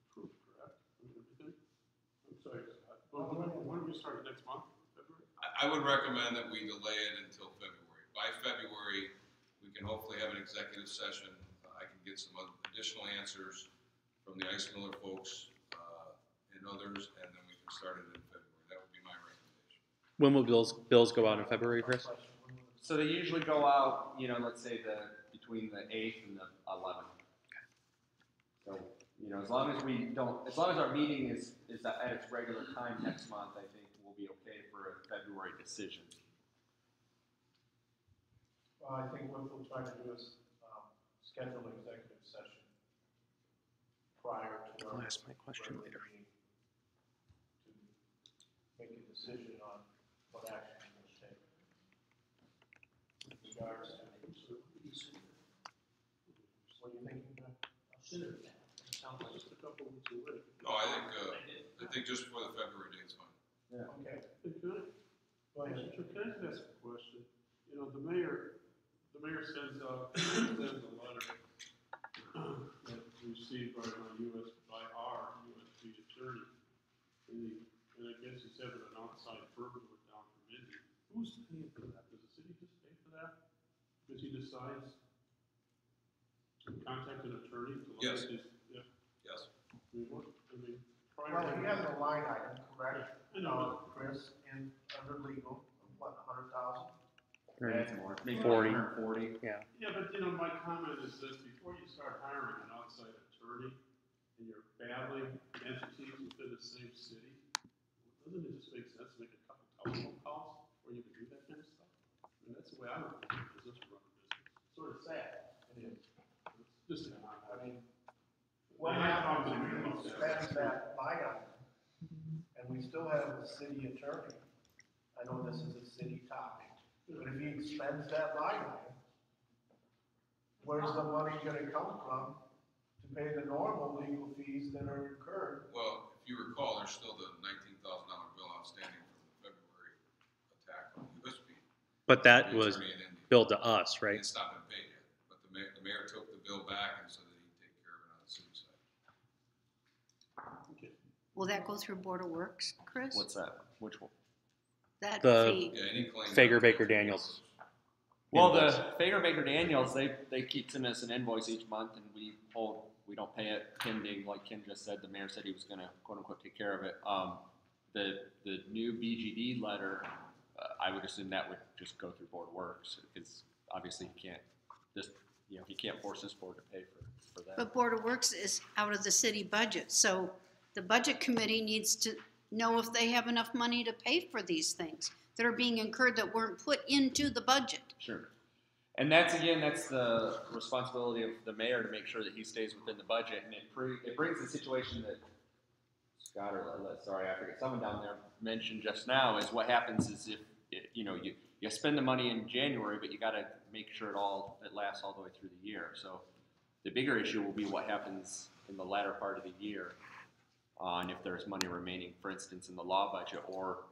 B: approved, correct? Everything? I'm sorry. When do we start next month? February?
E: I would recommend that we delay it until February. By February, we can hopefully have an executive session. I can get some additional answers from the Ice Miller folks and others, and then we can start it in February. That would be my recommendation.
A: When will bills go out in February, Chris?
C: So they usually go out, you know, let's say between the 8th and the 11th. So, you know, as long as our meeting is at its regular time next month, I think we'll be okay for a February decision.
F: Well, I think what we'll try to do is schedule an executive session prior to our
A: I'll ask my question later.
F: meeting to make a decision on what action we'll take. In regards to, what are you thinking of?
I: Sooner than that. Sounds like
B: Just a couple weeks away.
E: No, I think just for the February date's fine.
C: Yeah.
F: Okay.
B: Hey, can I ask a question? You know, the mayor sends out a letter that received by our USP attorney, and I guess he's having an outside firm do it down from Indy. Who's paying for that? Does the city just pay for that? Because he decides to contact an attorney to look
E: Yes.
B: at his, yeah.
E: Yes.
F: Well, he has a line item, correct?
B: I know.
F: Chris, under legal, what, 100,000?
C: That's more. Maybe
A: 40.
C: 140.
A: Yeah.
B: Yeah, but you know, my comment is this, before you start hiring an outside attorney and you're battling entities within the same city, doesn't it just make sense to make a couple telephone calls before you can do that kind of stuff? I mean, that's the way I would do business, run a business. Sort of sad. It is. It's just, I mean,
F: What
B: I
F: happens
B: talked to
F: if
B: him
F: we
B: about that.
F: spend that line item, and we still have a city attorney? I know this is a city topic, but if he expends that line item, where's the money gonna come from to pay the normal legal fees that are incurred?
E: Well, if you recall, there's still the $19,000 bill outstanding from the February attack on USB.
A: But that
E: The
A: was
E: attorney in Indy.
A: billed to us, right?
E: It's not been paid yet, but the mayor took the bill back and said that he'd take care of it on the city side.
D: Will that go through Board of Works, Chris?
C: What's that? Which one?
D: That
A: The-
D: fee?
E: Yeah, any claim.
A: Fager Baker Daniels.
C: Well,
A: Invoice.
C: the Fager Baker Daniels, they keep sending us an invoice each month, and we don't pay it pending, like Ken just said. The mayor said he was going to quote unquote take care of it. The new BGD letter, I would assume that would just go through Board of Works because obviously he can't force this board to pay for that.
D: But Board of Works is out of the city budget, so the budget committee needs to know if they have enough money to pay for these things that are being incurred that weren't put into the budget.
C: Sure. And that's the responsibility of the mayor to make sure that he stays within the budget. And it brings the situation that Scott I forget, someone down there mentioned just now is what happens is if, you spend the money in January, but you got to make sure it lasts all the way through the year. So the bigger issue will be what happens in the latter part of the year, and if there's money remaining, for instance, in the law budget, or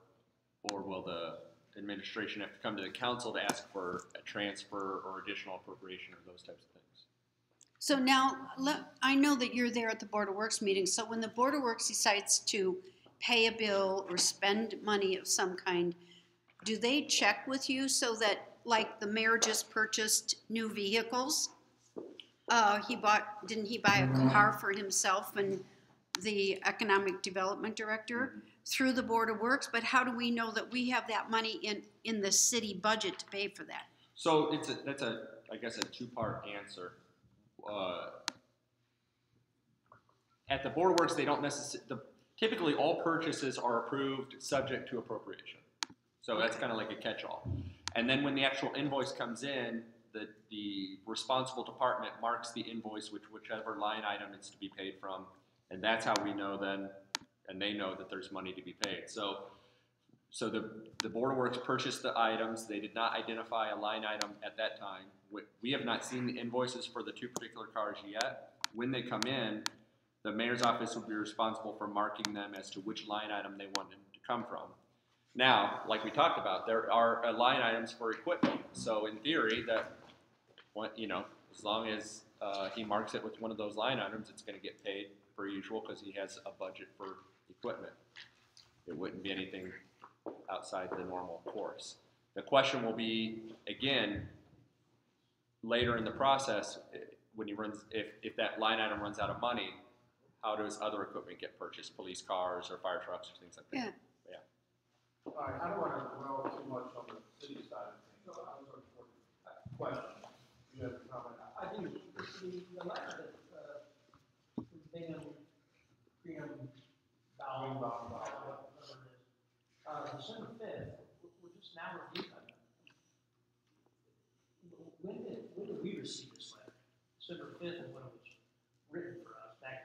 C: will the administration have to come to the council to ask for a transfer or additional appropriation or those types of things.
D: So now, I know that you're there at the Board of Works meeting, so when the Board of Works decides to pay a bill or spend money of some kind, do they check with you so that, like, the mayor just purchased new vehicles? Didn't he buy a car for himself and the economic development director through the Board of Works? But how do we know that we have that money in the city budget to pay for that?
C: So that's I guess a two-part answer. At the Board of Works, they don't necessarily, typically all purchases are approved subject to appropriation. So that's kind of like a catch-all. And then when the actual invoice comes in, the responsible department marks the invoice with whichever line item it's to be paid from, and that's how we know then, and they know that there's money to be paid. So the Board of Works purchased the items. They did not identify a line item at that time. We have not seen the invoices for the two particular cars yet. When they come in, the mayor's office will be responsible for marking them as to which line item they want them to come from. Now, like we talked about, there are line items for equipment. So in theory, as long as he marks it with one of those line items, it's going to get paid per usual because he has a budget for equipment. It wouldn't be anything outside the normal course. The question will be, again, later in the process, when he runs, if that line item runs out of money, how does other equipment get purchased? Police cars or fire trucks or things like that?
D: Yeah.
F: All right, I don't want to dwell too much on the city side of things. I was looking for a question. You have a comment?
I: I do. The letter that Bingham, December 5th, we're just now reviewing that. When did we receive this letter? December 5th is when it was written for us back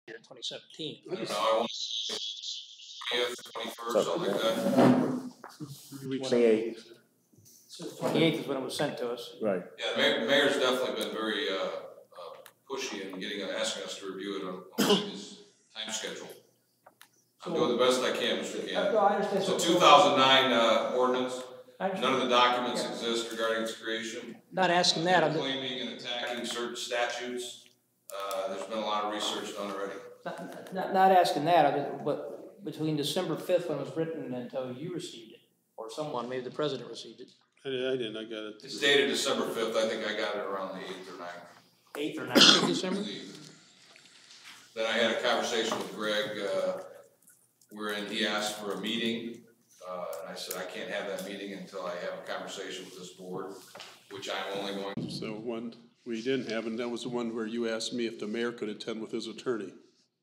I: in 2017.
E: I don't know, I want to say 20th, 21st, something like that.
M: 28th.
I: So the 28th is when it was sent to us.
M: Right.
E: Yeah, mayor's definitely been very pushy in asking us to review it on his time schedule. I'm doing the best I can, Mr. Cannon.
I: No, I understand.
E: It's a 2009 ordinance. None of the documents exist regarding its creation.
I: Not asking that. I'm
E: claiming and attacking certain statutes. There's been a lot of research done already.
I: not asking that, but between December 5th when it was written until you received it, or someone, maybe the president received it.
B: I didn't, I got it.
E: It's dated December 5th. I think I got it around the 8th or 9th.
I: 8th or 9th of December?
E: Then I had a conversation with Greg wherein he asked for a meeting. And I said, I can't have that meeting until I have a conversation with this board, which I'm only going to.
B: So one we didn't have, and that was the one where you asked me if the mayor could attend with his attorney.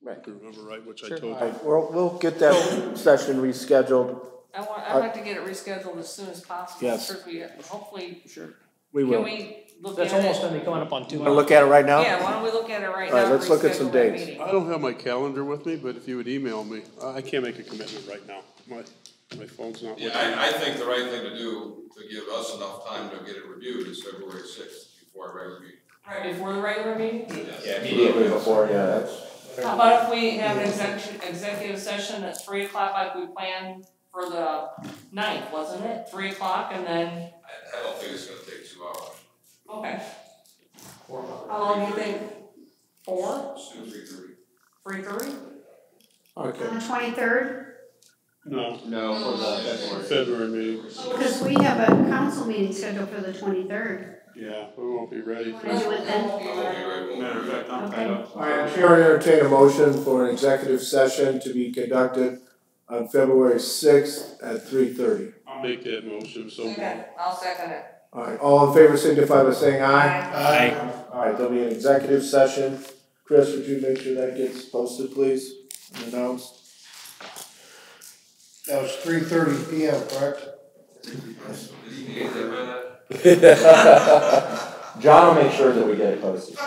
M: Right.
B: If you remember right, which
I: Sure.
B: I told
M: All
B: you.
M: right, we'll get that session rescheduled.
G: I'd like to get it rescheduled as soon as possible.
M: Yes.
G: Because we hopefully,
I: Sure.
M: We will.
G: can we look at it?
I: That's almost going to be coming up on 2
M: Want to
I: months.
M: look at it right now?
G: Yeah, why don't we look at it right
M: All
G: now?
M: right, let's look at some
G: reschedule that
M: dates.
G: meeting.
B: I don't have my calendar with me, but if you would email me, I can't make a commitment right now. My phone's not with me.
E: Yeah, I think the right thing to do to give us enough time to get it reviewed is February 6th before our regular meeting.
G: Right before the regular meeting?
M: Yeah, immediately before, yeah, that's.
G: How about if we have an executive session at 3 o'clock like we planned for the 9th, wasn't it? 3 o'clock and then,
E: I don't think it's gonna take 2 hours.
G: okay. How long do you think? 4?
E: Let's do 3:30.
G: 3:30?
M: Okay.
D: On the 23rd?
B: No,
C: No, for the February.
B: February meeting.
D: Because we have a council meeting scheduled for the 23rd.
B: Yeah, we won't be ready.
D: Want to do it then?
B: Matter of fact, I'm
D: Okay.
M: All right, Chair, I entertain a motion for an executive session to be conducted on February 6th at 3:30.
B: I'll make that motion, so.
G: Okay, I'll second it.
M: All right, all in favor signify by saying aye.
B: Aye.
M: All right, there'll be an executive session. Chris, would you make sure that gets posted, please, and announced?
F: That was 3:30 PM, correct?
C: John will make sure that we get it posted.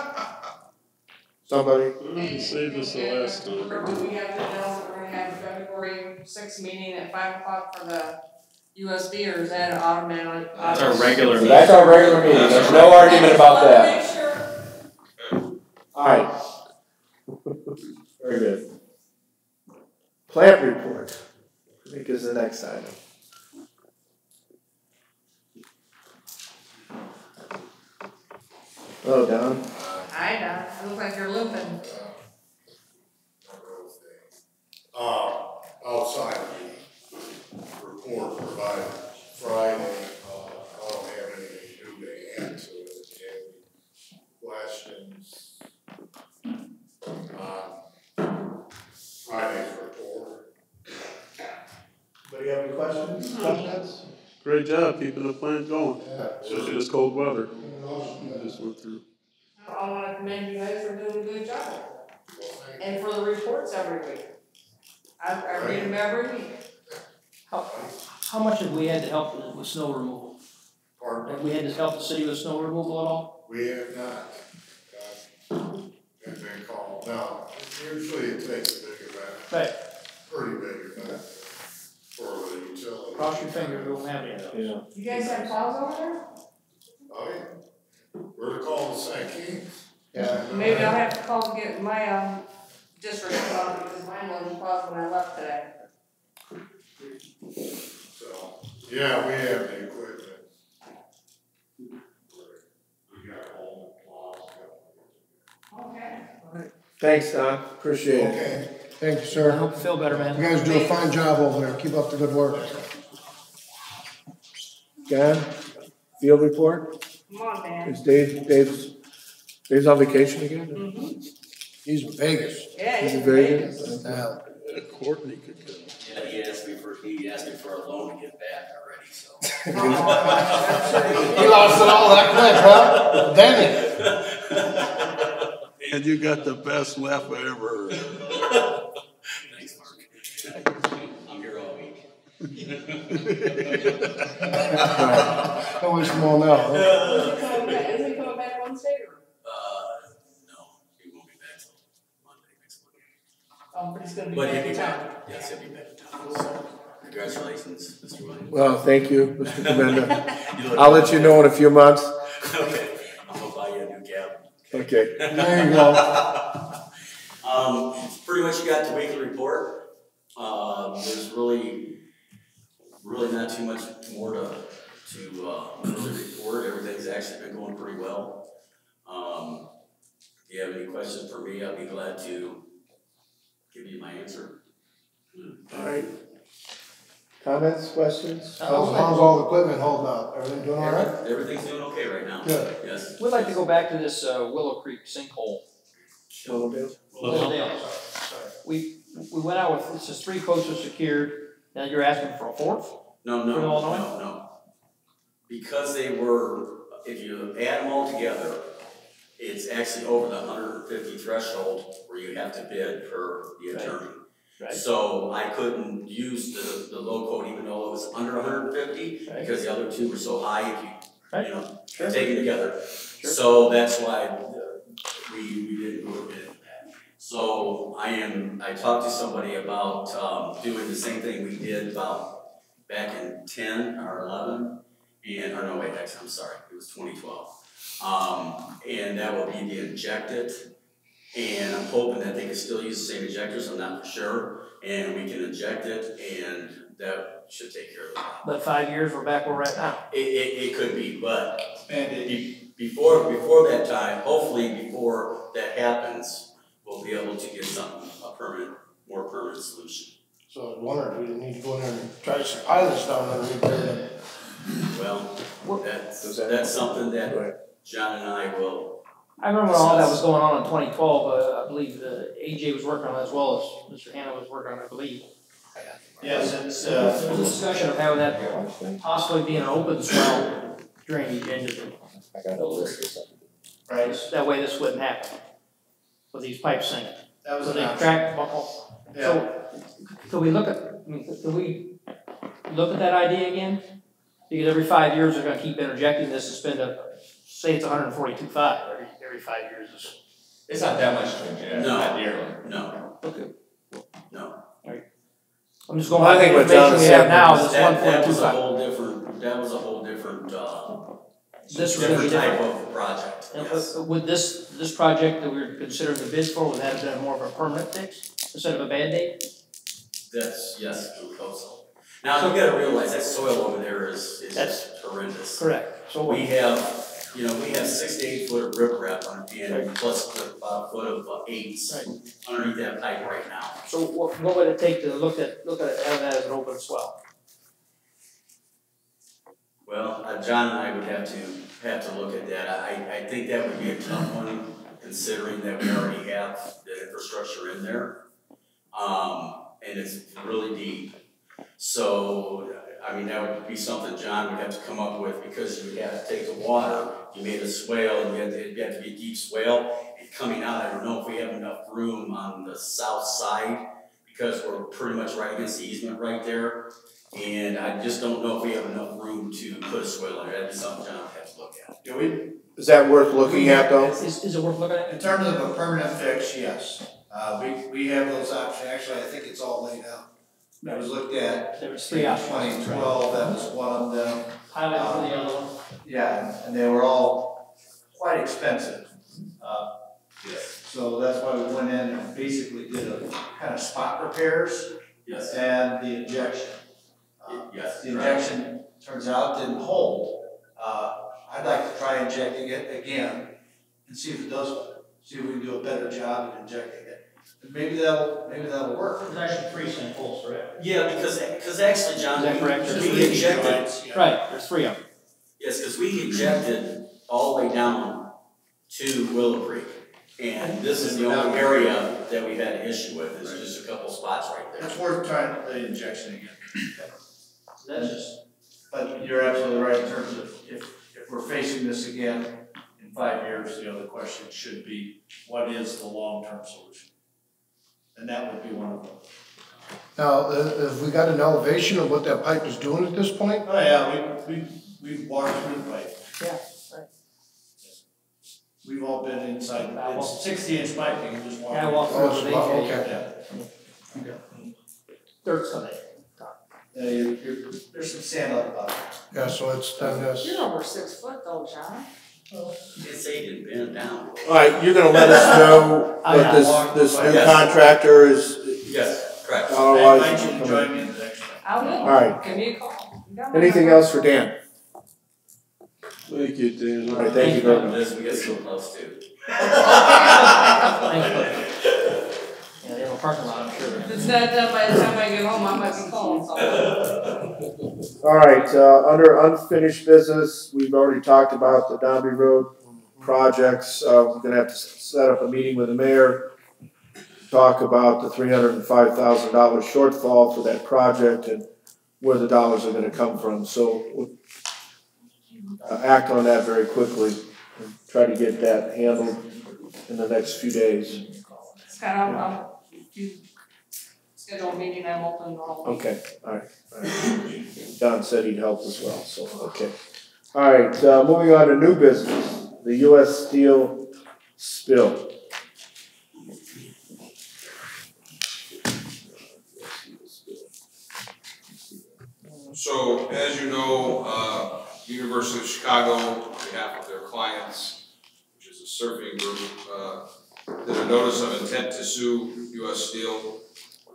M: Somebody?
B: Save this the last time.
G: Remember, we have to know that we're gonna have a February 6th meeting at 5 o'clock for the USB, or is that an automatic?
A: That's our regular meeting.
C: That's our regular meeting. There's no argument about that.
G: Make sure.
M: All right. Very good. Plant report, I think is the next item. Hello, Don.
G: Hi, Don. It looks like you're limping.
N: Outside of the report provided Friday, I don't have anything new to add to it. Any questions on Friday's report?
M: Anybody have any questions, comments?
B: Great job keeping the plant going,
N: Yeah.
B: especially this cold weather. We just went through.
G: I want to commend you guys for doing a good job. And for the reports every week. I read them every week.
I: How much have we had to help with snow removal?
N: Pardon?
I: Have we had to help the city with snow removal at all?
N: We have not been called. Now, usually it takes a big event.
I: Right.
N: Pretty big event for the utility.
I: Cross your fingers, we won't have any of those.
M: Yeah.
G: You guys have plows over there?
N: Oh, yeah. We're called the St. Kings.
M: Yeah.
G: Maybe I'll have to call to get my, district plowed because mine wasn't plowed when I left today.
N: So, yeah, we have the equipment. We got all the plows.
G: Okay.
M: Thanks, Don. Appreciate it.
F: Okay, thank you,
I: I
F: sir.
I: hope you feel better, man.
F: You guys do a fine job over there. Keep up the good work.
M: John, field report?
G: Come on, man.
M: Is Dave's on vacation again?
G: Mm-hmm.
F: He's in Vegas.
G: Yeah,
M: He's
G: it's
M: in Vegas?
F: What the hell?
B: Courtney could go.
K: Yeah, he asked me for a loan to get back already, so.
F: He lost it all that quick, huh? Dang it.
B: And you got the best laugh I ever heard.
K: Thanks, Mark. I'm here all week.
F: I wish them all now, huh?
G: Isn't he coming back Wednesday or?
K: No, he won't be back till Monday, next Monday.
G: But he's gonna be
K: But
G: back
K: he'll
G: in
K: be
G: town.
K: back, yes, he'll be back in town, so, congratulations, Mr. Williams.
M: Well, thank you, Mr. Commenda. I'll let you know in a few months.
K: Okay, I'm gonna buy you a new cab.
M: Okay.
F: There you go.
K: Pretty much you got the weekly report. There's really not too much more to really report. Everything's actually been going pretty well. If you have any questions for me, I'll be glad to give you my answer.
M: All right. Comments, questions?
F: How's all the equipment holding up? Everything doing all right?
K: Everything's doing okay right now.
F: Good.
K: Yes.
I: We'd like to go back to this Willow Creek sinkhole. Willowdale. We went out with, it says 3 quotes are secured, now you're asking for a 4th?
K: No,
I: For Illinois?
K: no. Because they were, if you add them all together, it's actually over the 150 threshold where you have to bid per the attorney.
I: Right.
K: So I couldn't use the low quote even though it was under 150
I: Right.
K: because the other two were so high if you,
I: Right.
K: you know,
I: Sure.
K: take it together.
I: Sure.
K: So that's why we didn't go with that. So I talked to somebody about doing the same thing we did about back in 10 or 11, or no, wait, actually, I'm sorry, it was 2012. And that will be the injected, and I'm hoping that they can still use the same injectors, I'm not for sure, and we can inject it, and that should take care of it.
I: But 5 years, we're back where we're at now.
K: It could be, but before that time, hopefully before that happens, we'll be able to get something, more permanent solution.
F: So I was wondering if we didn't need to go in there and try some pilots down there and repair them.
K: Well, that's something that John and I will.
I: I remember when all that was going on in 2012, I believe AJ was working on it as well as Mr. Hanna was working on it, I believe.
H: Yes, it's,
I: There was a discussion of having that possibly being an open swell drainage into the.
M: I got a list or something.
H: right,
I: That way this wouldn't happen with these pipes sinking.
H: that was
I: So
H: an
I: they
H: option.
I: crack, buckle.
H: Yeah.
I: So, could we look at that idea again? Because every 5 years, they're gonna keep interjecting this and spend say it's 142.5 every 5 years.
C: It's not that much to inject,
K: No.
C: not nearly.
K: No,
I: Okay.
K: no.
I: I'm just going
M: Well, I
I: by the
M: think what John
I: information
M: is
I: we have
M: saying
I: now,
M: is
I: this
K: That was a
I: 142.5.
K: whole different,
I: This was gonna be
K: different type
I: different.
K: of project,
I: And
K: yes.
I: would this project that we're considering the bid for, would that have been more of a permanent fix instead of a Band-Aid?
K: Yes, I would hope so. Now, you gotta realize that soil over there is
I: That's
K: horrendous.
I: correct. So
K: We have You know, we have 6 to 8 foot of riprap on and plus about a foot of eights underneath that pipe right now.
I: So what would it take to look at it, have that as an open swell?
K: Well, John and I would have to look at that. I think that would be a tough one, considering that we already have the infrastructure in there. And it's really deep. So, I mean, that would be something John would have to come up with, because you would have to take the water, you made a swale, and it'd have to be a deep swale. And coming out, I don't know if we have enough room on the south side, because we're pretty much right against the easement right there. And I just don't know if we have enough room to put a swale in there. That'd be something John would have to look at.
H: Do we?
M: Is that worth looking at though?
I: Is it worth looking at?
H: In terms of a permanent fix, yes. We have those options. Actually, I think it's all laid out. It was looked at
I: There was
H: in
I: 3 options.
H: 2012, that was one of them.
I: Highlight for the other one.
H: Yeah, and they were all quite expensive.
K: Yes.
H: So that's why we went in and basically did a kind of spot repairs
K: Yes.
H: and the injection.
K: Yes.
H: The injection, turns out, didn't hold. I'd like to try injecting it again and see if it does better. See if we can do a better job at injecting it. And maybe that'll work.
I: There's actually 3 samples, correct?
K: Yeah, because actually, John,
I: Is that correct?
K: we injected.
I: Right, there's 3 of them.
K: Yes, because we injected all the way down to Willow Creek. And this is the only area that we've had an issue with, is just a couple spots right there.
H: It's worth trying the injection again.
I: That's just.
H: But you're absolutely right in terms of if we're facing this again in 5 years, the other question should be, what is the long-term solution? And that would be one of them.
M: Now, have we got an elevation of what that pipe is doing at this point?
H: Oh, yeah, we walked through the pipe.
I: Yeah, right.
H: We've all been inside, it's 60-inch piping, you just walk.
I: Yeah, I walked through
M: Oh,
I: the
M: okay.
H: Yeah.
I: Dirt's on it.
H: There's some sand on the bottom.
M: Yeah, so it's done this.
O: You're over 6 foot though, John.
K: You didn't say you didn't bend down.
M: All right, you're gonna let us know what this new
K: Yes.
M: contractor is.
K: Yes, correct.
H: I invite you to join me in the next one.
O: I will.
M: All right.
O: Give me a call. You got my
M: Anything
O: number.
M: else for Dan?
N: Thank you, Dan.
M: All right, thank you very much.
K: This, we get so close to.
I: Yeah, they have a parking lot, I'm sure.
O: If it's not done by the time I get home, I might be calling someone.
M: All right, under unfinished business, we've already talked about the Dombey Road projects. We're gonna have to set up a meeting with the mayor, talk about the $305,000 shortfall for that project and where the dollars are gonna come from. So we'll act on that very quickly and try to get that handled in the next few days.
O: Scott, you schedule a meeting, I'm open all week.
M: Okay, all right. Don said he'd help as well, so, okay. All right, moving on to new business, the US Steel spill.
E: So, as you know, University of Chicago, on behalf of their clients, which is a surveying group, did a notice of intent to sue US Steel,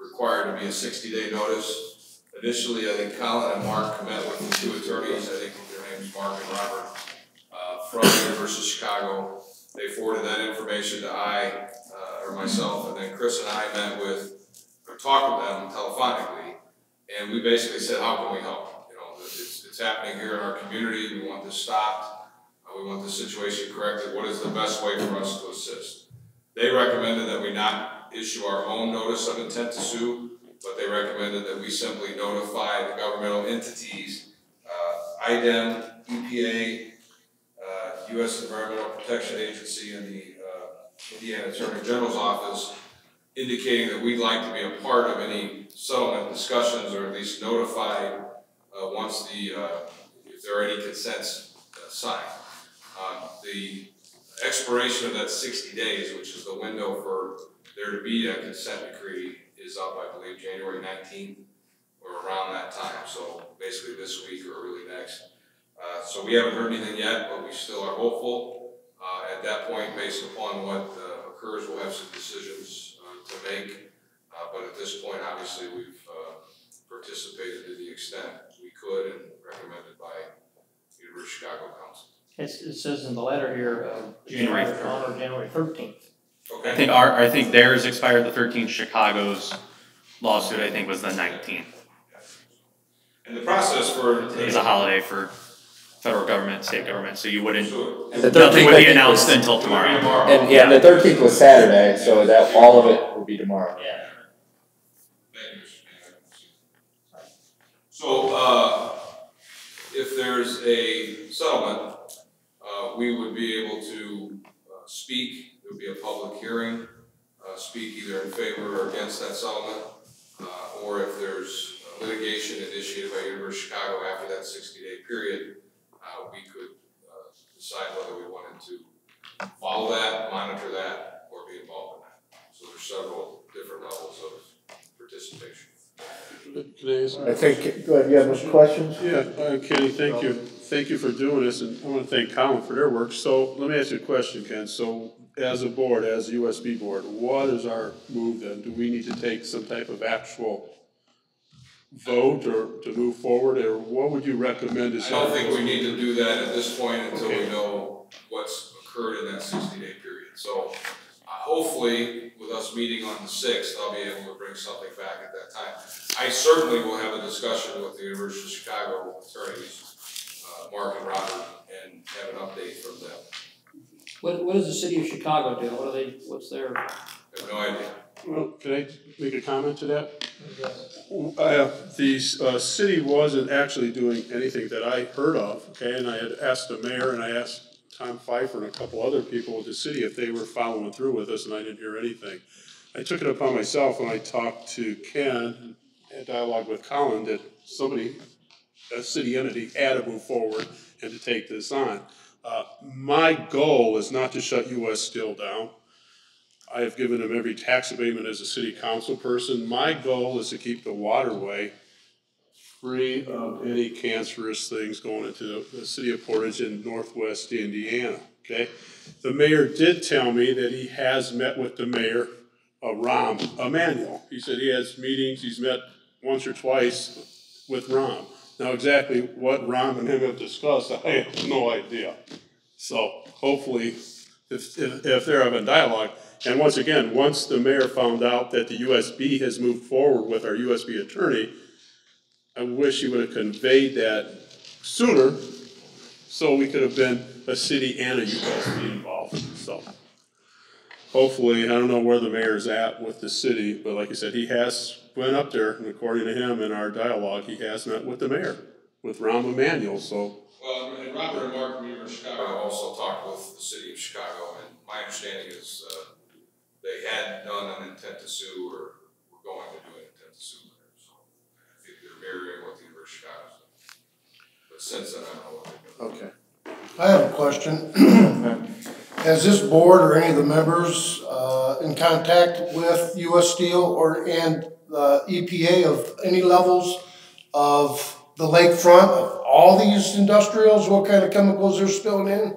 E: required to be a 60-day notice. Initially, I think Colin and Mark met with the 2 attorneys, I think their names Mark and Robert, from the University of Chicago. They forwarded that information to myself, and then Chris and I met with, or talked with them telephonically, and we basically said, how can we help? You know, it's happening here in our community, we want this stopped, we want this situation corrected, what is the best way for us to assist? They recommended that we not issue our own notice of intent to sue, but they recommended that we simply notify the governmental entities, IDEM, EPA, U.S. Environmental Protection Agency, and the Indiana Attorney General's office, indicating that we'd like to be a part of any settlement discussions, or at least notified once if there are any consents signed. The expiration of that 60 days, which is the window for there to be a consent decree, is up, I believe, January 19th or around that time. So basically this week or early next. So we haven't heard anything yet, but we still are hopeful. At that point, based upon what occurs, we'll have some decisions to make. But at this point, obviously, we've participated to the extent we could and recommended by University of Chicago Council.
O: It says in the letter here,
A: January
O: on January 13th.
E: Okay.
A: I think theirs expired the 13th. Chicago's lawsuit, I think, was the 19th.
E: And the process for.
A: Today's a holiday for federal government, state government, so you wouldn't,
C: The 13th,
A: nothing would
C: I
A: be
C: think,
A: announced
C: was-
A: until tomorrow.
C: And yeah, the 13th was Saturday, so that all of it will be tomorrow.
O: Yeah.
E: Thank you, Mr. Mayor. So, if there's a settlement, we would be able to speak, there would be a public hearing, speak either in favor or against that settlement, or if there's litigation initiated by University of Chicago after that 60-day period, we could decide whether we wanted to follow that, monitor that, or be involved in that. So there's several different levels of participation.
B: Can I ask?
M: I think, go ahead, you have some questions?
B: Yeah, Kenny, thank you. Thank you for doing this, and I want to thank Colin for their work. So let me ask you a question, Ken. So as a board, as a USB board, what is our move then? Do we need to take some type of actual vote or to move forward, or what would you recommend?
E: I don't think we need to do that at this point until we
B: Okay.
E: know what's occurred in that 60-day period. So hopefully, with us meeting on the 6th, I'll be able to bring something back at that time. I certainly will have a discussion with the University of Chicago attorneys, Mark and Robert, and have an update from them.
O: What does the city of Chicago do? What's their?
E: I have no idea.
B: Well, can I make a comment to that? The city wasn't actually doing anything that I heard of, okay, and I had asked the mayor and I asked Tom Pfeiffer and a couple other people at the city if they were following through with us, and I didn't hear anything. I took it upon myself when I talked to Ken, and dialogue with Colin, that somebody, a city entity, had to move forward and to take this on. My goal is not to shut US Steel down. I have given them every tax abatement as a city council person. My goal is to keep the waterway free of any cancerous things going into the city of Portage in northwest Indiana, okay? The mayor did tell me that he has met with the mayor, Rahm Emanuel. He said he has meetings, he's met once or twice with Rahm. Now exactly what Rahm and him have discussed, I have no idea. So hopefully, if they're having dialogue, and once again, once the mayor found out that the USB has moved forward with our USB attorney, I wish he would have conveyed that sooner so we could have been a city and a USB involved. So hopefully, I don't know where the mayor's at with the city, but like I said, he has went up there, and according to him in our dialogue, he has met with the mayor, with Rahm Emanuel, so.
E: Well, and Robert and Mark from University of Chicago also talked with the city of Chicago, and my understanding is they had done an intent to sue or were going to do an intent to sue there. So I think they're mirroring what the University of Chicago said. But since then, I don't know what they've done.
F: Okay. I have a question. Has this board or any of the members in contact with US Steel and EPA of any levels of the lakefront, of all these industrials, what kind of chemicals they're spilling in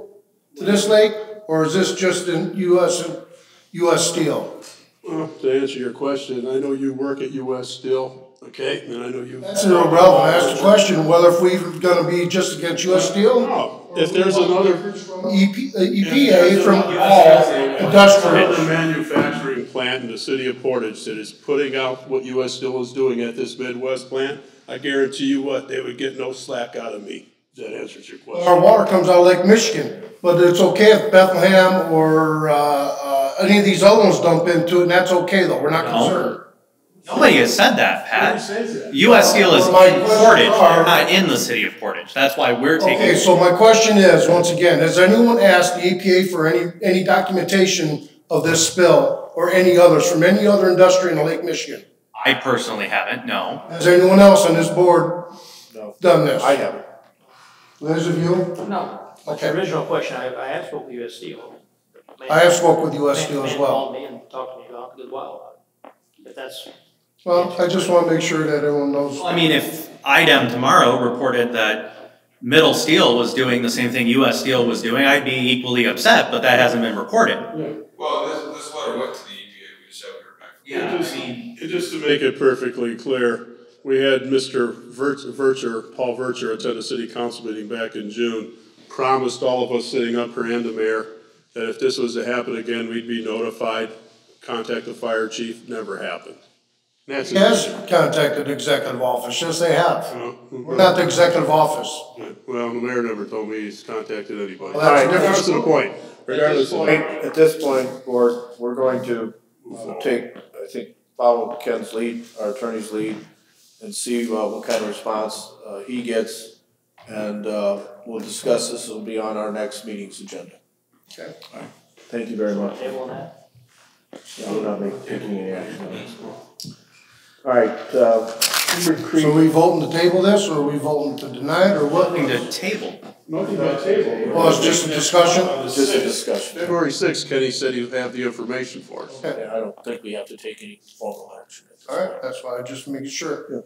F: to this lake? Or is this just in US Steel?
B: Well, to answer your question, I know you work at US Steel, okay, and I know you.
F: That's irrelevant. I asked the question whether if we're gonna be just against US Steel?
B: No, if there's another.
F: EPA from all industrial.
B: Another manufacturing plant in the city of Portage that is putting out what US Steel is doing at this Midwest plant, I guarantee you what, they would get no slack out of me. That answers your question.
F: Our water comes out of Lake Michigan, but it's okay if Bethlehem or any of these other ones dump into it, and that's okay though, we're not concerned.
A: Nobody has said that, Pat.
B: Who says that?
A: US Steel is in
F: My
A: Portage,
F: question-
A: not in the city of Portage. That's why we're taking.
F: Okay, so my question is, once again, has anyone asked the EPA for any documentation of this spill or any others from any other industry in Lake Michigan?
A: I personally haven't, no.
F: Has anyone else on this board
M: No.
F: done this?
M: I haven't.
F: Liz, have you?
O: No.
F: Okay.
O: The original question, I have spoke with US Steel.
F: I have spoke with US Steel as
O: Man
F: well.
O: called me and talked to me about a good while about it. But that's.
F: Well, I just wanna make sure that everyone knows.
A: I mean, if IDEM tomorrow reported that Middle Steel was doing the same thing US Steel was doing, I'd be equally upset, but that hasn't been reported.
E: Well, this letter went to the EPA, we just haven't heard back.
B: And just to make it perfectly clear, we had Mr. Paul Vircher attend a city council meeting back in June. promised all of us sitting up here and the mayor that if this was to happen again, we'd be notified, contact the fire chief, never happened.
F: He has contacted executive office, yes, they have. We're not the executive office.
B: Well, the mayor never told me he's contacted anybody.
F: Well, that's
B: Regardless of the point. Regardless of.
M: At this point, board, we're going to take, I think, follow Ken's lead, our attorney's lead, and see what kind of response he gets. And we'll discuss this, it'll be on our next meeting's agenda.
F: Okay.
M: All right. Thank you very much.
I: Table on that?
M: Yeah, we're not taking any action on this. All right, Cedar Creek.
F: So are we voting to table this, or are we voting to deny it, or what?
A: Nothing to table.
B: Nothing but table.
F: Well, it's just a discussion?
M: Just a discussion.
B: February 6th, Kenny said he'd have the information for us.
F: Okay.
M: Yeah, I don't think we have to take any formal action.
F: All right, that's why I just making sure.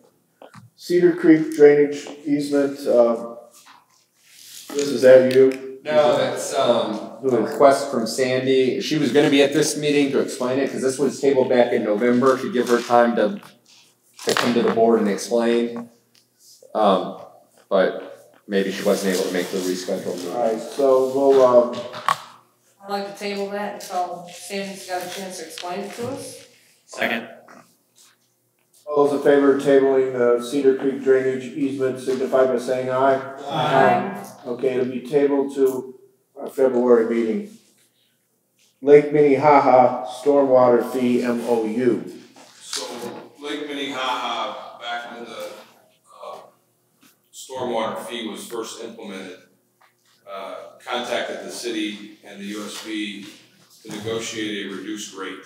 M: Cedar Creek drainage easement, Liz, is that you?
C: No, that's, a request from Sandy. She was gonna be at this meeting to explain it, cause this was tabled back in November, to give her time to come to the board and explain. But maybe she wasn't able to make the rescheduled meeting.
M: Alright, so we'll,
O: I'd like to table that until Sandy's got a chance to explain it to us.
A: Second.
M: all those in favor of tabling the Cedar Creek drainage easement signify by saying aye.
O: Aye.
M: Okay, it'll be tabled to our February meeting. Lake Minnehaha stormwater fee MOU.
E: So Lake Minnehaha, back when the stormwater fee was first implemented, contacted the city and the USB to negotiate a reduced rate.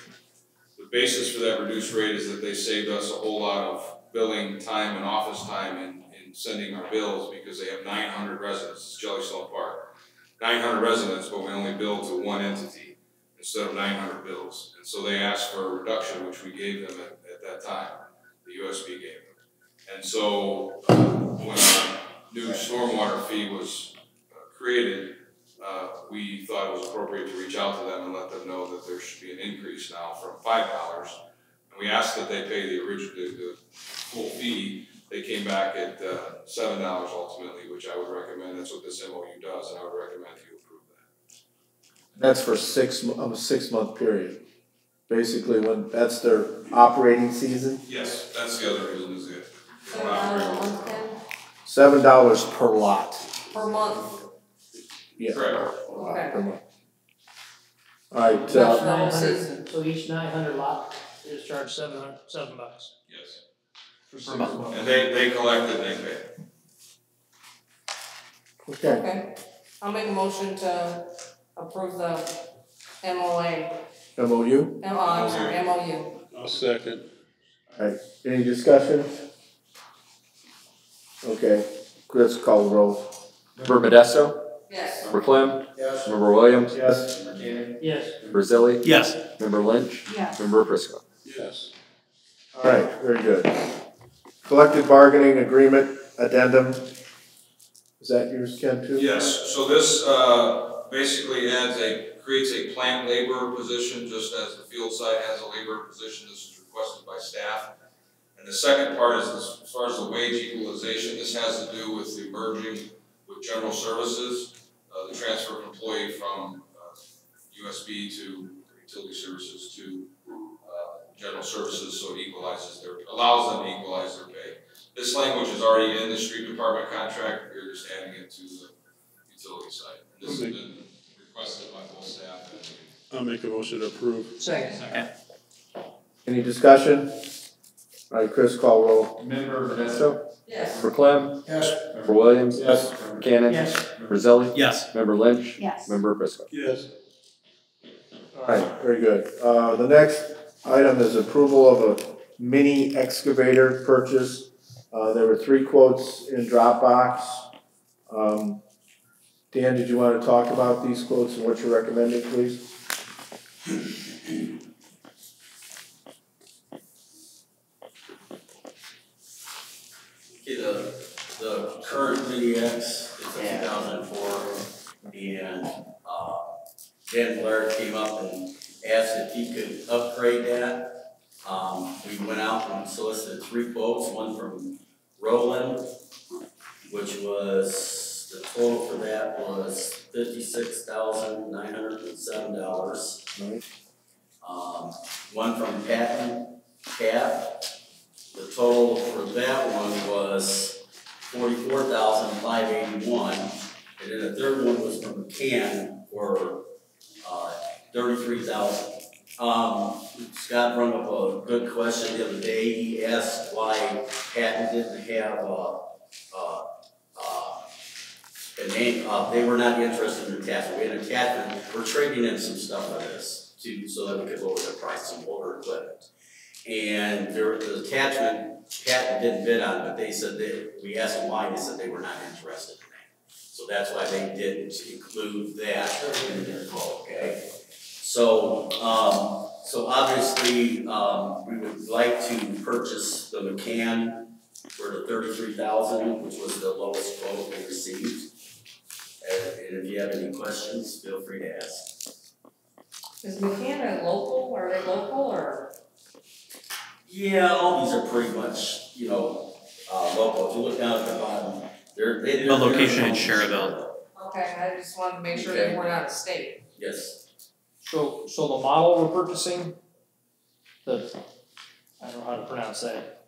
E: The basis for that reduced rate is that they saved us a whole lot of billing time and office time in sending our bills, because they have 900 residents, it's Jellystone Park. 900 residents, but we only bill to one entity instead of 900 bills. And so they asked for a reduction, which we gave them at that time, the USB gave them. And so when our new stormwater fee was created, we thought it was appropriate to reach out to them and let them know that there should be an increase now from $5. And we asked that they pay the full fee. They came back at $7 ultimately, which I would recommend. That's what this MOU does, and I would recommend you approve that.
M: That's for a 6 month period. Basically, when that's their operating season.
E: Yes, that's the other reason is it.
M: $7 per lot.
O: Per month.
M: Yeah.
E: Correct.
O: Okay.
M: Per month. Alright,
I: 900, so each 900 lot is charged $7.
E: Yes.
I: Per month.
E: And they collect it, they pay.
M: okay.
O: Okay. I'll make a motion to approve the MOA.
M: MOU?
O: I'm sorry, MOU.
B: I'll second.
M: Alright, any discussion? Okay, Chris, call the roll.
C: Member Modesto?
O: Yes.
C: Member Clem?
F: Yes.
C: Member Williams?
M: Yes.
C: Member Cannon?
I: Yes.
C: Member Zilli?
A: Yes.
C: Member Lynch?
D: Yes.
C: Member Prisco?
B: Yes.
M: Alright, very good. Collective bargaining agreement addendum. Is that yours, Ken, too?
E: Yes, so this basically creates a plant labor position, just as the field site has a labor position. This is requested by staff. And the second part is, as far as the wage equalization, this has to do with the merging with general services, the transfer of employee from USB to utility services to general services, so it allows them to equalize their pay. This language is already in the street department contract, we're just adding it to the utility site. And this has been requested by both staff and
B: I'll make a motion to approve.
I: Second.
M: Any discussion? Alright, Chris, call roll.
C: Member Modesto?
O: Yes.
C: Member Clem?
F: Yes.
C: Member Williams?
M: Yes.
C: Member Cannon?
I: Yes.
C: Member Zilli?
A: Yes.
C: Member Lynch?
D: Yes.
C: Member Prisco?
B: Yes.
M: Alright, very good. The next item is approval of a mini excavator purchase. There were 3 quotes in Dropbox. Dan, did you want to talk about these quotes and what you're recommending, please?
K: Okay, the current Mini X is a 2004, and Dan Blair came up and asked if he could upgrade that. We went out and solicited 3 quotes, one from Roland, which was The total for that was $56,907. One from Patton Cap. The total for that one was $44,581. And then the third one was from McCann for $33,000. Scott brought up a good question the other day. He asked why Patton didn't have a name. They were not interested in attachment. We had an attachment. We're trading in some stuff on this too, so that we could lower the price of older equipment. And the attachment Patton didn't bid on, but they said we asked them why, and they said they were not interested in that. So that's why they didn't include that in their quote, okay? So, so obviously, we would like to purchase the McCann for the $33,000, which was the lowest quote we received. And if you have any questions, feel free to ask.
O: Is McCann local? Are they local or?
K: Yeah, all these are pretty much, local. If you look down at the bottom, they're
A: The location in Cherville.
O: Okay, I just wanted to make sure they weren't out of state.
K: Yes.
I: So the model we're purchasing, I don't know how to pronounce that.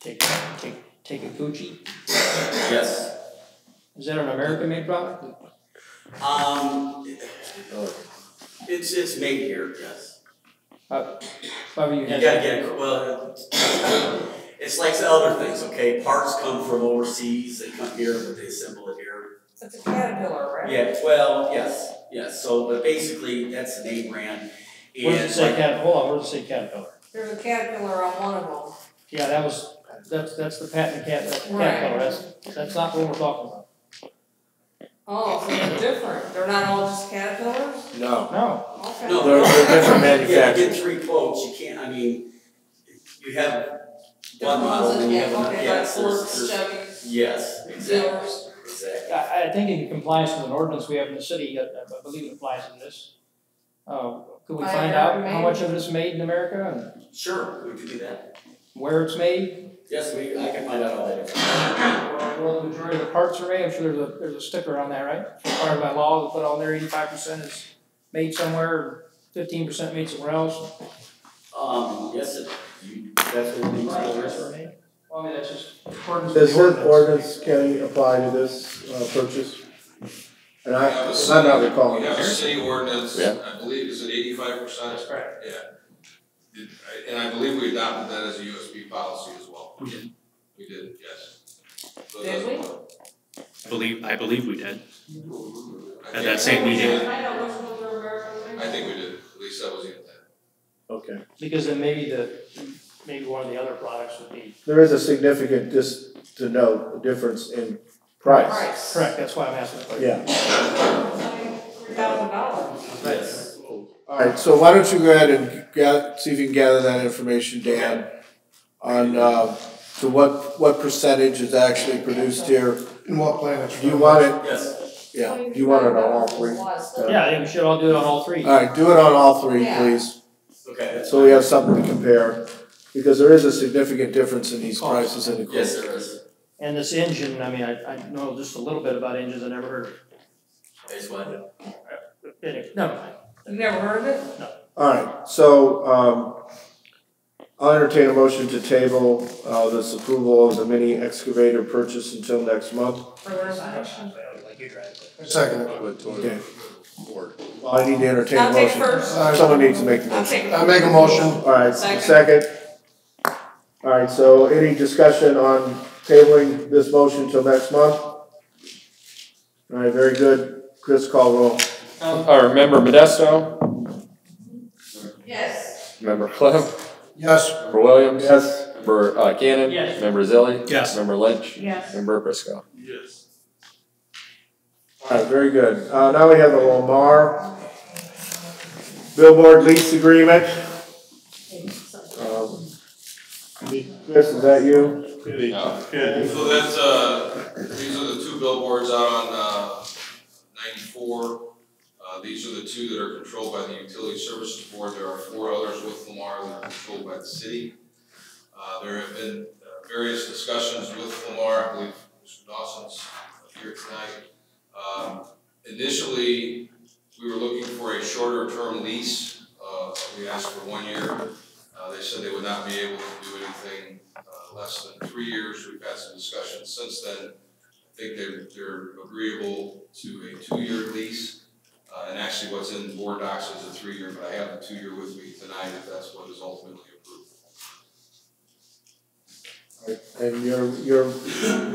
I: Takekuchi?
K: Yes.
I: Is that an American-made product?
K: It's made here, yes.
I: You
K: gotta get it, well, it's like the other things, okay? Parts come from overseas, they come here, but they assemble it here.
O: It's a Caterpillar, right?
K: Yeah, well, yes, so, but basically, that's the name brand.
I: Where does it say Caterpillar? Hold on, where does it say Caterpillar?
O: There's a Caterpillar on one of them.
I: Yeah, that's the patent Caterpillar, that's not what we're talking about.
O: Oh, so they're different, they're not all just Caterpillars?
M: No.
O: Okay.
K: No,
M: They're different
K: yeah, you
M: manufacturers.
K: get 3 quotes, you can't, you have one model, then you have another,
O: Okay,
K: yes,
O: like Fords,
K: there's,
O: Chevys,
K: yes, exactly,
O: Zillers.
K: exactly.
I: I think in compliance with an ordinance we have in the city, I believe it applies to this. Could we find out how much of it is made in America and
K: Sure, we could do that.
I: where it's made?
K: Yes, I can find out all that information.
I: Well, the majority of the parts are made, I'm sure there's a sticker on that, right? Required by law to put on there 85% is made somewhere, 15% made somewhere else.
K: Yes, that's what we need to do.
I: Well, I mean, that's just according to
M: Does
I: the
M: this ordinance, Kenny, apply to this purchase? And I'm not recalling.
E: We have a city ordinance,
M: Yeah.
E: I believe, is it 85%?
I: That's correct.
E: Yeah. And I believe we adopted that as a USB policy as well.
A: We did.
E: We did, yes. So
O: Did
E: that's
O: we?
E: what-
A: I believe we did.
E: I
A: At
E: think-
A: that same meeting.
O: I know which ones are American.
E: I think we did, at least that was the intent.
M: Okay.
I: Because then maybe one of the other products would be.
M: There is a significant, just to note, difference in price.
I: Correct, that's why I'm asking the question.
M: Yeah.
O: $3,000.
K: Yes.
M: All right, so why don't you go ahead and see if you can gather that information, Dan, on to what percentage is actually produced here.
F: And what plan it's
M: Do you want it?
K: Yes.
M: Yeah. Do you want it on all 3?
I: Yeah, I think we should all do it on all 3.
M: All right, do it on all 3,
O: Yeah.
M: please.
K: Okay.
M: So we have something to compare, because there is a significant difference in these prices and equipment.
K: Yes, there is.
I: And this engine, I mean, I know just a little bit about engines, I never heard of
K: Is what?
I: it. Never mind.
O: You never heard of it?
M: All right, so I'll entertain a motion to table this approval of the mini excavator purchase until next month.
O: For resolution?
F: Second.
M: Okay. Well, I need to entertain a
O: I'll take
M: motion.
O: first.
M: Someone needs to make the
O: I'll
M: motion.
O: take
F: I make a motion.
M: All right,
O: Second.
M: second. All right, so any discussion on tabling this motion till next month? All right, very good. Chris, call roll.
P: Member Modesto,
O: Yes.
P: Member Clem,
F: Yes.
P: Member Williams.
M: Yes.
P: Member Gannon.
I: Yes.
P: Member Zilli.
A: Yes.
P: Member Lynch.
O: Yes.
P: Member Briscoe.
E: Yes.
M: All right, very good. Now we have the Lamar billboard lease agreement. Chris, is that you?
E: So that's, these are the 2 billboards out on 94. These are the 2 that are controlled by the Utility Services Board. There are 4 others with Lamar that are controlled by the city. There have been various discussions with Lamar. I believe Mr. Dawson's here tonight. Initially, we were looking for a shorter term lease. We asked for 1 year. They said they would not be able to do anything less than 3 years. We've had some discussions since then. I think they're agreeable to a 2-year lease. And actually what's in the board docs is a 3-year, but I have the 2-year with me tonight if that's what is ultimately approved.
M: And you're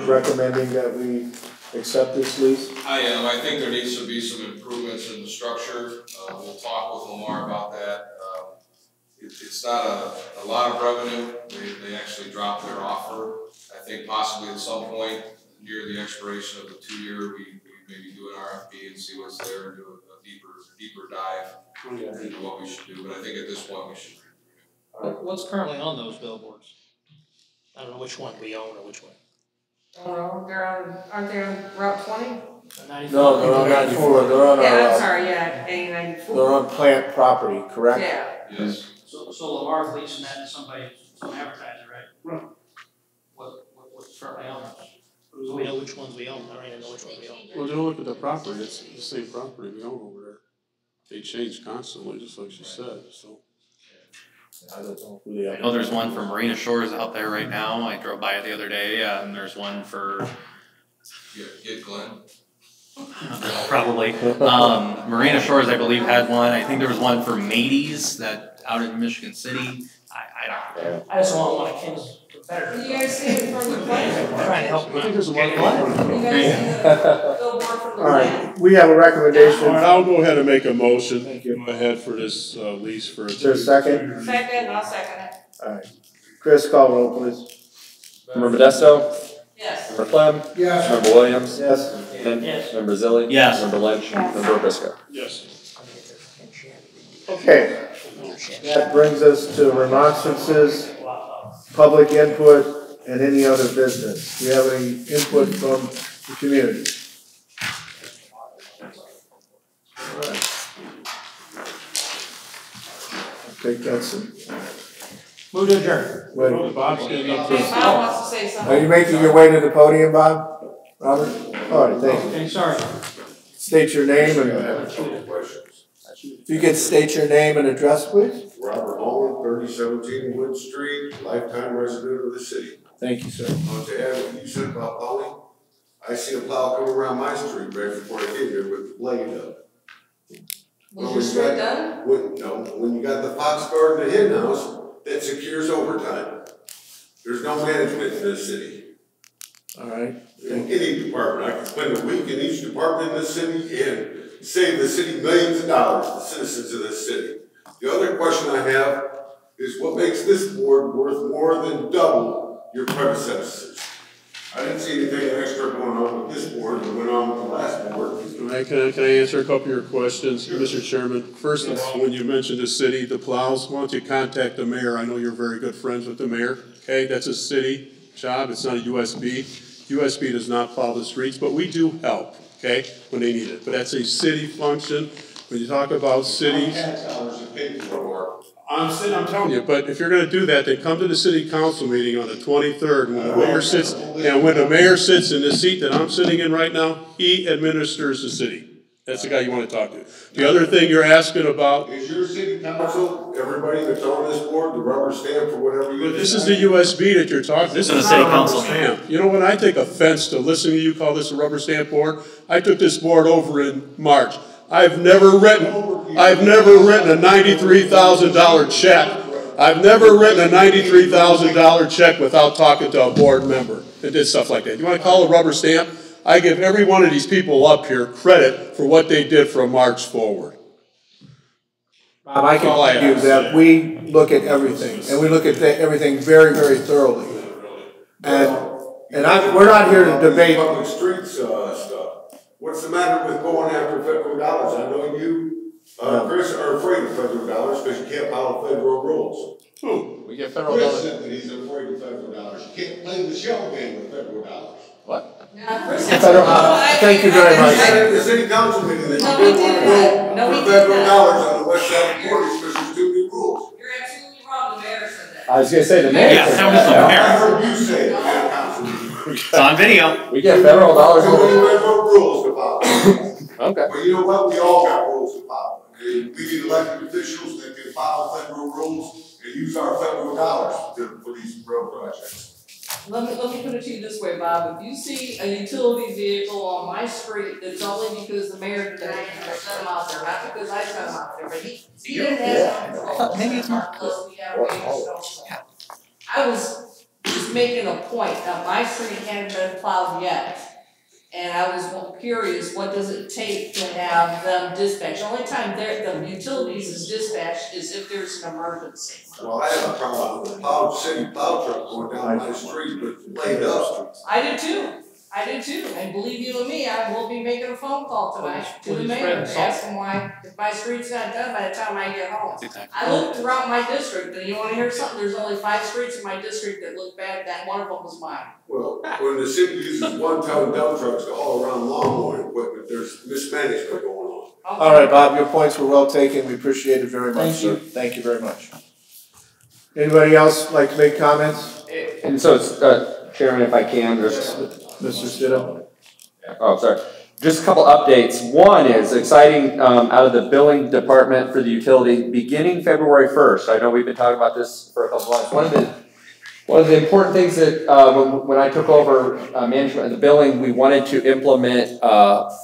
M: recommending that we accept this lease?
E: I am. I think there needs to be some improvements in the structure. We'll talk with Lamar about that. It's not a lot of revenue. They actually dropped their offer. I think possibly at some point near the expiration of the 2-year, we maybe do an RFP and see what's there and do a deeper dive into what we should do. But I think at this point we should.
I: What's currently on those billboards? I don't know which one we own or which one.
O: Oh, they're on, aren't they on Route 20?
M: No, they're on 94. They're on
O: Yeah,
M: our,
O: I'm sorry, yeah, A94.
M: they're on plant property, correct?
O: Yeah.
E: Yes.
I: So Lamar's leasing that to somebody, some advertiser, right? Right. What's currently on those? So we know which ones we own. I don't even know which one we own.
B: Well, don't look at the property. It's the same property we own over there. They change constantly, just like she said, so.
M: I don't know who they are.
Q: I know there's one for Marina Shores out there right now. I drove by it the other day, and there's one for
E: Get Glenn.
Q: probably Marina Shores. I believe had one. I think there was one for Mateys that out in Michigan City. I don't know.
I: I just want one of Kim's competitors.
O: You guys see it from the plan?
Q: I'm trying to help.
B: I think there's one.
O: You guys see the billboard from the
M: All right,
O: plan?
M: we have a recommendation.
B: All right, I'll go ahead and make a motion.
M: Thank you.
B: Go ahead for this lease for.
M: Is there a second?
O: Second, I'll second it.
M: All right. Chris, call roll, please.
P: Member Modesto?
O: Yes.
P: Member Clem?
F: Yes.
P: Member Williams?
M: Yes.
I: Yes.
P: Member Zilli?
Q: Yes.
P: Member Lynch?
O: Yes.
P: Member Briscoe?
B: Yes.
M: Okay, that brings us to remonstrances, public input, and any other business. Do you have any input from the community? All right. I think that's it.
I: Move to adjourn.
M: Wait,
B: Bob's getting up
O: Bob
B: to.
O: wants to say something.
M: are you making your way to the podium, Bob? Robert? All right, thank you.
I: Okay, sorry.
M: State your name and, if you could state your name and address, please.
N: Robert Holland, 3017 Wood Street, lifetime resident of the city.
M: Thank you, sir.
N: To add what you said about plowing, I seen a plow come around my street right before I get here with the blade up.
O: Was your street done?
N: No, when you got the Fox Garden to Hen House, that secures overtime. There's no management in this city.
M: All right.
N: In any department, I can spend a week in each department in this city and save the city millions of dollars, the citizens of this city. The other question I have is what makes this board worth more than double your predecessors? I didn't see anything extra going on with this board that went on with the last board.
B: Can I answer a couple of your questions, Mr. Chairman? First of all, when you mentioned the city, the plows, why don't you contact the mayor? I know you're very good friends with the mayor. Okay, that's a city job. It's not a USB. USB does not plow the streets, but we do help, okay, when they need it. But that's a city function. When you talk about cities, I'm telling you, but if you're gonna do that, then come to the city council meeting on the 23rd when the mayor sits, and when the mayor sits in the seat that I'm sitting in right now, he administers the city. That's the guy you wanna talk to. The other thing you're asking about.
N: Is your city council, everybody that's on this board, the rubber stamp for whatever you.
B: But this is the USB that you're talking, this is not a rubber stamp. You know what, I take offense to listening to you call this a rubber stamp board. I took this board over in March. I've never written a $93,000 check. I've never written a $93,000 check without talking to a board member that did stuff like that. You wanna call it a rubber stamp? I give every one of these people up here credit for what they did from March forward.
M: Bob, I can tell you that we look at everything, and we look at everything very, very thoroughly. And we're not here to debate.
N: Public streets, stuff. What's the matter with going after federal dollars? I know you, Chris, are afraid of federal dollars because you can't follow federal rules.
B: Who?
P: We get federal
N: Chris
P: dollars.
N: said that he's afraid of federal dollars. You can't play the shell game with federal dollars.
P: What?
M: Thank you very much.
N: The city council meeting that you didn't want to go for federal dollars on the west side of Portage because there's too many rules.
O: You're absolutely wrong, the mayor said that.
P: I was gonna say the mayor.
Q: Yeah, that was the mayor.
N: I heard you say it at council meeting.
Q: It's on video.
P: We get federal dollars.
N: We have no rules to follow.
P: Okay.
N: But you know what? We all got rules to follow. We need elected officials that can follow federal rules and use our federal dollars for these road projects.
O: Let me put it to you this way, Bob. If you see a utility vehicle on my street, it's only because the mayor sent him out there, not because I sent him out there, but he didn't have control.
Q: Maybe it's more.
O: Unless we have waivers. I was just making a point that my street hadn't been plowed yet. And I was curious, what does it take to have them dispatched? The only time the utilities is dispatched is if there's an emergency.
N: Well, I have a problem with the city plow truck going down my street with laid up.
O: I do too. And believe you and me, I will be making a phone call tonight to the mayor to ask him why, if my street's not done by the time I get home. I looked throughout my district, and you wanna hear something? There's only 5 streets in my district that look bad, that one of them was mine.
N: Well, when the city uses 1-ton dump trucks to haul around lawnmower equipment, there's mismanagement going on.
M: All right, Bob, your points were well taken. We appreciate it very much, sir. Thank you very much. Anybody else like to make comments?
P: And so, Chairman, if I can, just
M: Mr. Stidham?
P: Oh, sorry. Just a couple updates. One is exciting out of the billing department for the utility beginning February 1st. I know we've been talking about this for a couple months. One of the important things that when I took over management of the billing, we wanted to implement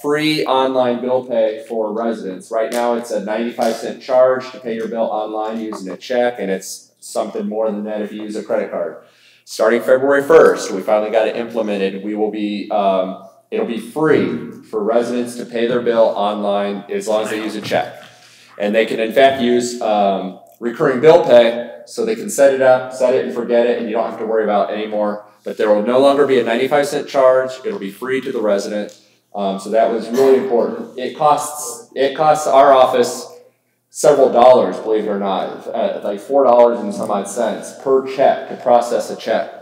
P: free online bill pay for residents. Right now it's a 95-cent charge to pay your bill online using a check, and it's something more than that if you use a credit card. Starting February 1st, we finally got it implemented. We will be, it'll be free for residents to pay their bill online as long as they use a check. And they can in fact use recurring bill pay, so they can set it up, set it and forget it, and you don't have to worry about it anymore. But there will no longer be a 95-cent charge. It'll be free to the resident. So that was really important. It costs our office several dollars, believe it or not, like $4 and some odd cents per check to process a check.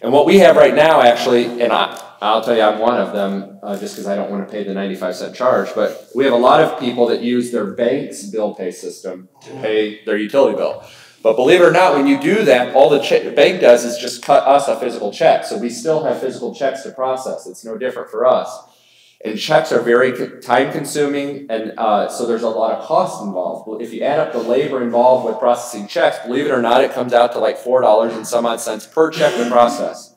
P: And what we have right now, actually, and I'll tell you I'm one of them, just because I don't want to pay the 95-cent charge, but we have a lot of people that use their bank's bill pay system to pay their utility bill. But believe it or not, when you do that, all the bank does is just cut us a physical check. So we still have physical checks to process. It's no different for us. And checks are very time-consuming, and so there's a lot of cost involved. If you add up the labor involved with processing checks, believe it or not, it comes out to like $4 and some odd cents per check to process.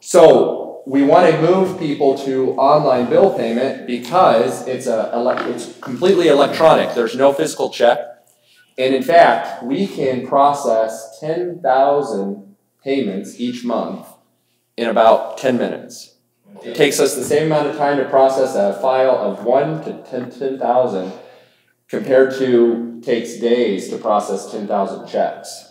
P: So we want to move people to online bill payment because it's completely electronic. There's no physical check. And in fact, we can process 10,000 payments each month in about 10 minutes. It takes us the same amount of time to process a file of 1 to 10,000 compared to takes days to process 10,000 checks.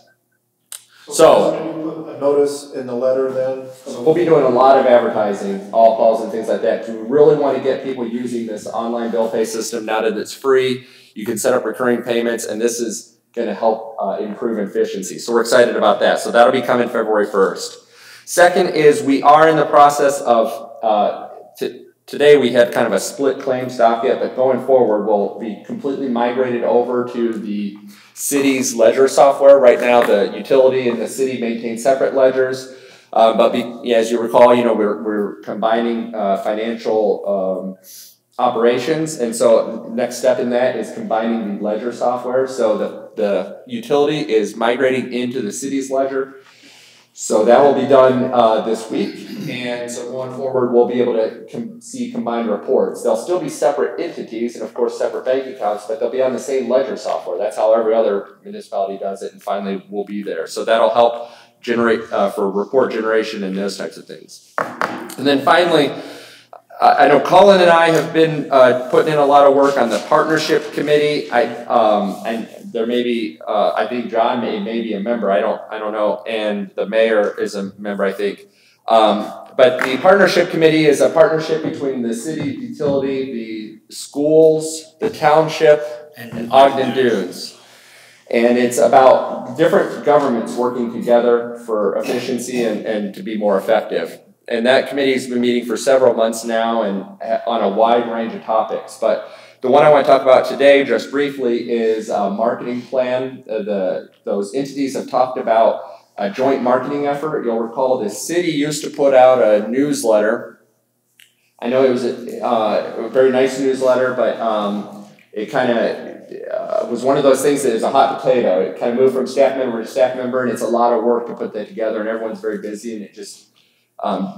P: So
M: can you put a notice in the letter then?
P: We'll be doing a lot of advertising, all calls and things like that. We really want to get people using this online bill pay system now that it's free. You can set up recurring payments, and this is going to help improve efficiency. So we're excited about that. So that'll be coming February 1st. Second is we are in the process of, today we had kind of a split claims docket, but going forward we'll be completely migrated over to the city's ledger software. Right now the utility and the city maintain separate ledgers, but as you recall, you know, we're combining financial operations, and so next step in that is combining the ledger software. So the utility is migrating into the city's ledger. So that will be done this week, and so going forward we'll be able to see combined reports. They'll still be separate entities and of course separate bank accounts, but they'll be on the same ledger software. That's how every other municipality does it, and finally we'll be there. So that'll help generate for report generation and those types of things. And then finally, I know Colin and I have been putting in a lot of work on the partnership committee. And there may be, I think John may be a member. I don't know, and the mayor is a member, I think. But the partnership committee is a partnership between the city utility, the schools, the township, and Ogden Dunes. And it's about different governments working together for efficiency and to be more effective. And that committee has been meeting for several months now and on a wide range of topics. But the one I want to talk about today, just briefly, is a marketing plan. Those entities have talked about a joint marketing effort. You'll recall the city used to put out a newsletter. I know it was a very nice newsletter, but it kind of was one of those things that is a hot potato. It kind of moved from staff member to staff member, and it's a lot of work to put that together, and everyone's very busy, and it just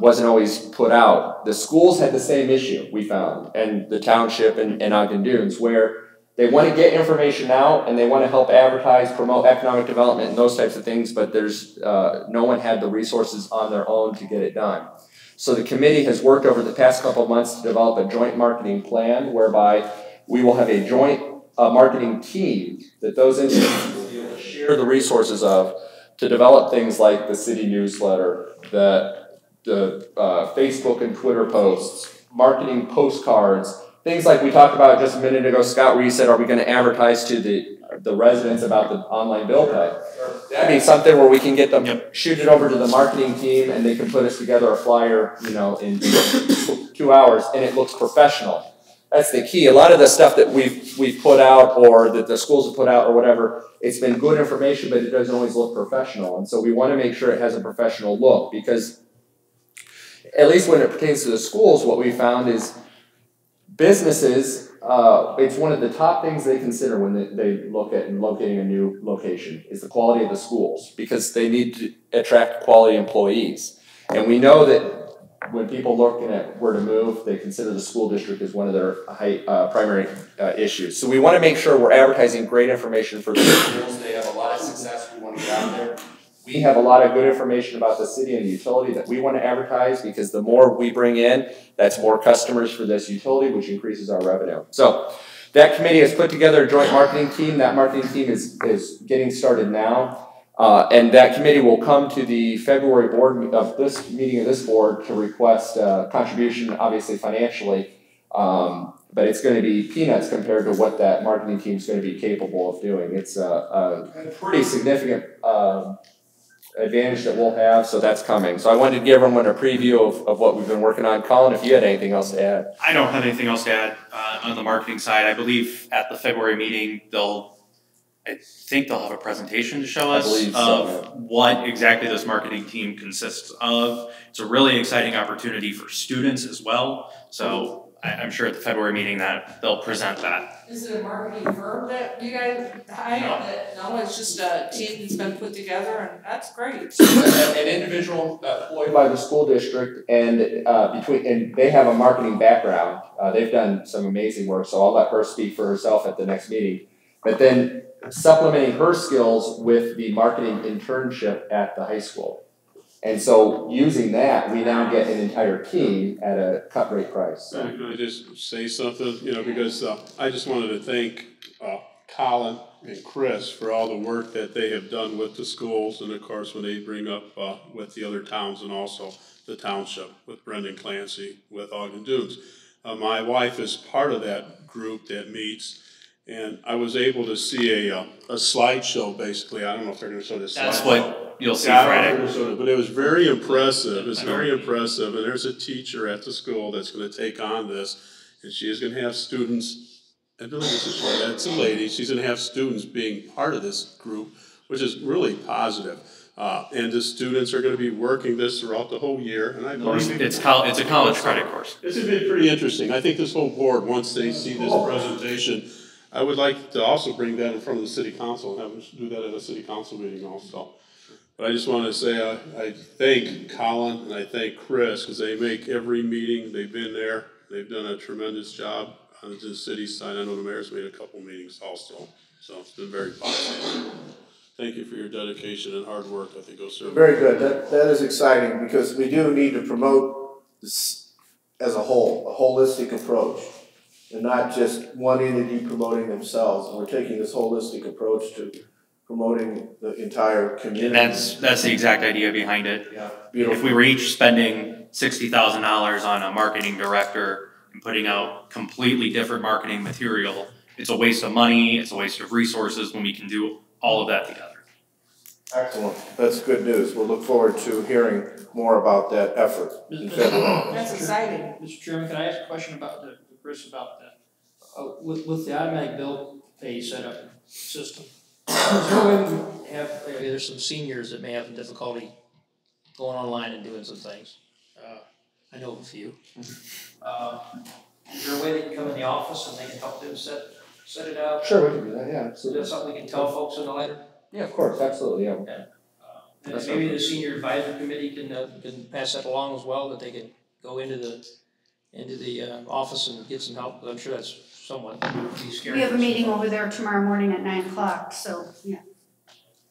P: wasn't always put out. The schools had the same issue, we found, and the township and Ogden Dunes, where they want to get information out, and they want to help advertise, promote economic development, and those types of things, but there's no one had the resources on their own to get it done. So the committee has worked over the past couple of months to develop a joint marketing plan whereby we will have a joint marketing team that those individuals will be able to share the resources of to develop things like the city newsletter, the Facebook and Twitter posts, marketing postcards, things like we talked about just a minute ago, Scott, where you said, are we going to advertise to the residents about the online bill pay? That'd be something where we can get them, shoot it over to the marketing team, and they can put us together a flyer, in 2 hours, and it looks professional. That's the key. A lot of the stuff that we've put out, or that the schools have put out, or whatever, it's been good information, but it doesn't always look professional. And so we want to make sure it has a professional look, because at least when it pertains to the schools, what we found is businesses, it's one of the top things they consider when they look at locating a new location is the quality of the schools, because they need to attract quality employees. And we know that when people looking at where to move, they consider the school district as one of their primary issues. So we want to make sure we're advertising great information for the schools. They have a lot of success. We want to get out there. We have a lot of good information about the city and the utility that we want to advertise, because the more we bring in, that's more customers for this utility, which increases our revenue. So that committee has put together a joint marketing team. That marketing team is getting started now. And that committee will come to the February board of this meeting of this board to request contribution, obviously financially. But it's going to be peanuts compared to what that marketing team is going to be capable of doing. It's a pretty significant advantage that we'll have, so that's coming. So I wanted to give everyone a preview of what we've been working on. Colin, if you had anything else to add.
Q: I don't have anything else to add on the marketing side. I believe at the February meeting, I think they'll have a presentation to show us of what exactly this marketing team consists of. It's a really exciting opportunity for students as well. So I'm sure at the February meeting that they'll present that.
O: Is it a marketing firm that you guys hire? No, it's just a team that's been put together, and that's great.
P: An individual employed by the school district, and they have a marketing background. They've done some amazing work, so I'll let her speak for herself at the next meeting. But then supplementing her skills with the marketing internship at the high school. And so using that, we now get an entire team at a cut rate price. So.
B: Can I just say something? Because I just wanted to thank Colin and Chris for all the work that they have done with the schools, and of course when they bring up with the other towns, and also the township with Brendan Clancy with Ogden Dunes. My wife is part of that group that meets. And I was able to see a slideshow, basically. I don't know if they're going to show this.
Q: That's what you'll see Friday.
B: But it was very impressive. It's very impressive. And there's a teacher at the school that's going to take on this. And she is going to have students, I believe that's a lady, she's going to have students being part of this group, which is really positive. And the students are going to be working this throughout the whole year. And I believe
Q: it's a college credit course.
B: This has been pretty interesting. I think this whole board, once they see this presentation, I would like to also bring that in front of the city council and have them do that at a city council meeting also. But I just want to say I thank Colin and I thank Chris, because they make every meeting. They've been there. They've done a tremendous job on the city side. I know the mayor's made a couple meetings also, so it's been very positive. Thank you for your dedication and hard work. I think it'll serve.
M: Very good. That is exciting, because we do need to promote this as a whole, a holistic approach. And not just one entity promoting themselves. And we're taking this holistic approach to promoting the entire community.
Q: And that's the exact idea behind it.
M: Yeah, beautiful.
Q: If we were each spending $60,000 on a marketing director and putting out completely different marketing material, it's a waste of money, it's a waste of resources when we can do all of that together.
M: Excellent. That's good news. We'll look forward to hearing more about that effort in February.
O: That's exciting.
I: Mr. Chairman, can I ask a question about Chris about that? With the automatic bill pay setup system, is there a way there's some seniors that may have difficulty going online and doing some things. I know of a few. Is there a way they can come in the office and they can help them set it up?
P: Sure, we can do that, yeah,
I: Is
P: absolutely.
I: that something we can tell folks in the letter?
P: Yeah, of course, absolutely, yeah.
I: And maybe the senior advisory committee can pass that along as well, that they can go into the office and get some help, 'cause I'm sure that's somewhat scary.
D: We have a meeting over there tomorrow morning at 9 o'clock, so, yeah.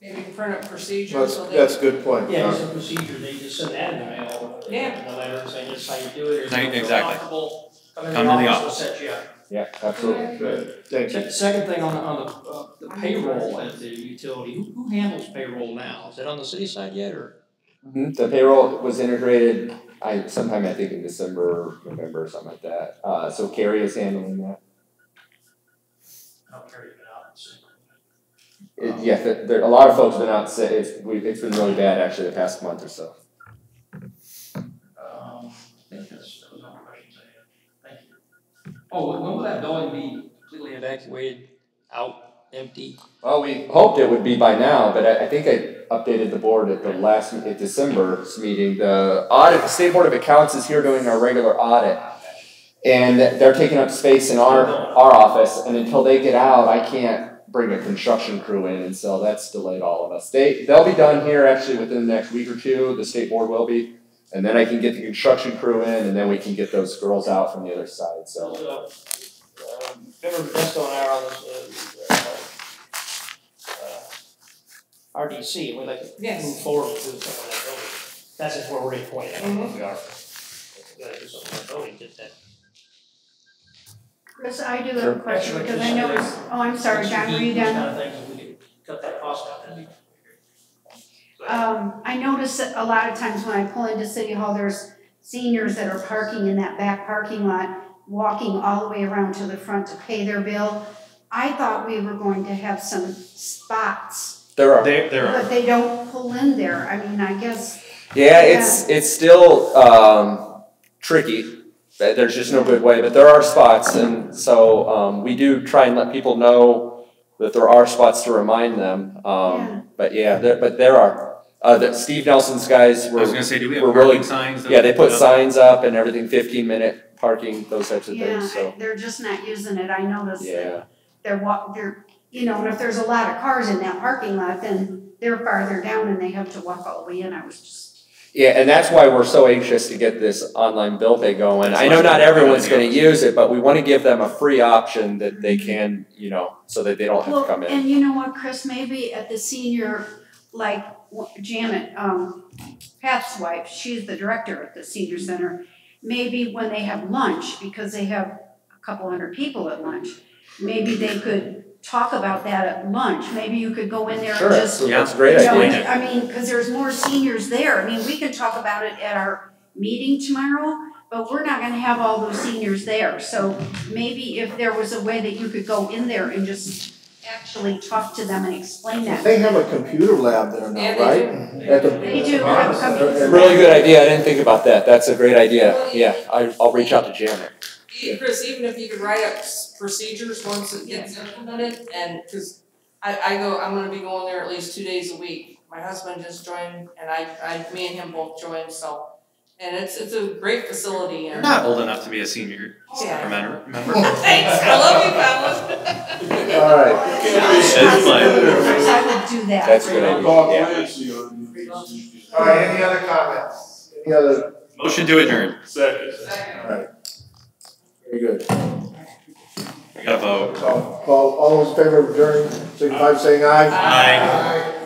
O: Maybe print up procedures so
M: That's a good point.
I: Yeah, it's a procedure, they just send that in the mail.
O: Yeah.
I: In the letter saying this is how you do it, or
Q: Exactly.
I: if you feel comfortable, come in
Q: Come
I: the
Q: to the
I: office, we'll set you up.
P: Yeah, absolutely.
M: Good, thank you.
I: Second thing on the payroll at the utility, who handles payroll now? Is it on the city side yet, or?
P: The payroll was integrated, sometime I think in December, November, or something like that. So Carrie is handling that.
I: I'll carry it out.
P: Yeah, a lot of folks have been out sick. It's been really bad actually the past month or so.
I: I think that was all the questions I had. Thank you. Oh, when will that building be completely evacuated, out, empty?
P: Well, we hoped it would be by now, but I think I updated the board at the last December's meeting. The State Board of Accounts is here doing our regular audit, and they're taking up space in our office. And until they get out, I can't bring a construction crew in, and so that's delayed all of us. They'll be done here actually within the next week or two. The state board will be, and then I can get the construction crew in, and then we can get those girls out from the other side. So.
I: Remember Modesto and I are on this RDC, and we'd like to move forward with doing something on that building. That's just where we're in point. I don't know if we are. We gotta do something on that building, get that.
D: Chris, I do have a question, because I noticed, I'm sorry, John, were you done?
I: Kind of things, if we could cut that cost out, that'd be great.
D: I notice that a lot of times when I pull into City Hall, there's seniors that are parking in that back parking lot, walking all the way around to the front to pay their bill. I thought we were going to have some spots.
P: There are.
Q: There are.
D: But they don't pull in there. I mean, I guess.
P: Yeah, it's still tricky. There's just no good way, but there are spots, and so we do try and let people know that there are spots to remind them. But there are. Steve Nelson's guys were.
Q: I was going to say, do we have
P: were
Q: parking
P: really,
Q: signs?
P: Yeah, they put signs up and everything, 15-minute parking, those types of things. So.
D: They're just not using it. I noticed
P: Yeah.
D: that they're, and if there's a lot of cars in that parking lot, then they're farther down and they have to walk all the way in. I was just.
P: Yeah, and that's why we're so anxious to get this online bill pay going. I know not everyone's going to use it, but we want to give them a free option that they can, so that they don't have to come in.
D: And you know what, Chris, maybe at the senior, like Janet, Pat's wife, she's the director at the senior center, maybe when they have lunch, because they have a couple hundred people at lunch, maybe they could talk about that at lunch. Maybe you could go in there and just,
P: that's a great idea.
D: I mean, because there's more seniors there. I mean, we can talk about it at our meeting tomorrow, but we're not going to have all those seniors there. So maybe if there was a way that you could go in there and just actually talk to them and explain that.
M: They have a computer lab there now, right?
D: They do have a computer.
P: Really good idea. I didn't think about that. That's a great idea. Yeah, I'll reach out to Janet.
O: Chris, even if you could write up procedures once it gets implemented, and because I'm gonna be going there at least 2 days a week. My husband just joined, and me and him both joined, so. And it's a great facility. And
Q: You're not old enough to be a senior.
O: Yeah.
Q: Remember?
O: Thanks, I love you, fellas.
M: All right.
Q: It's fine.
D: I would do that.
P: That's a good idea.
M: All right, any other comments? Any other?
Q: Motion to adjourn.
B: Second.
M: All right. Very good.
Q: We got a vote.
M: All those in favor of adjourning, signify by saying aye.
Q: Aye.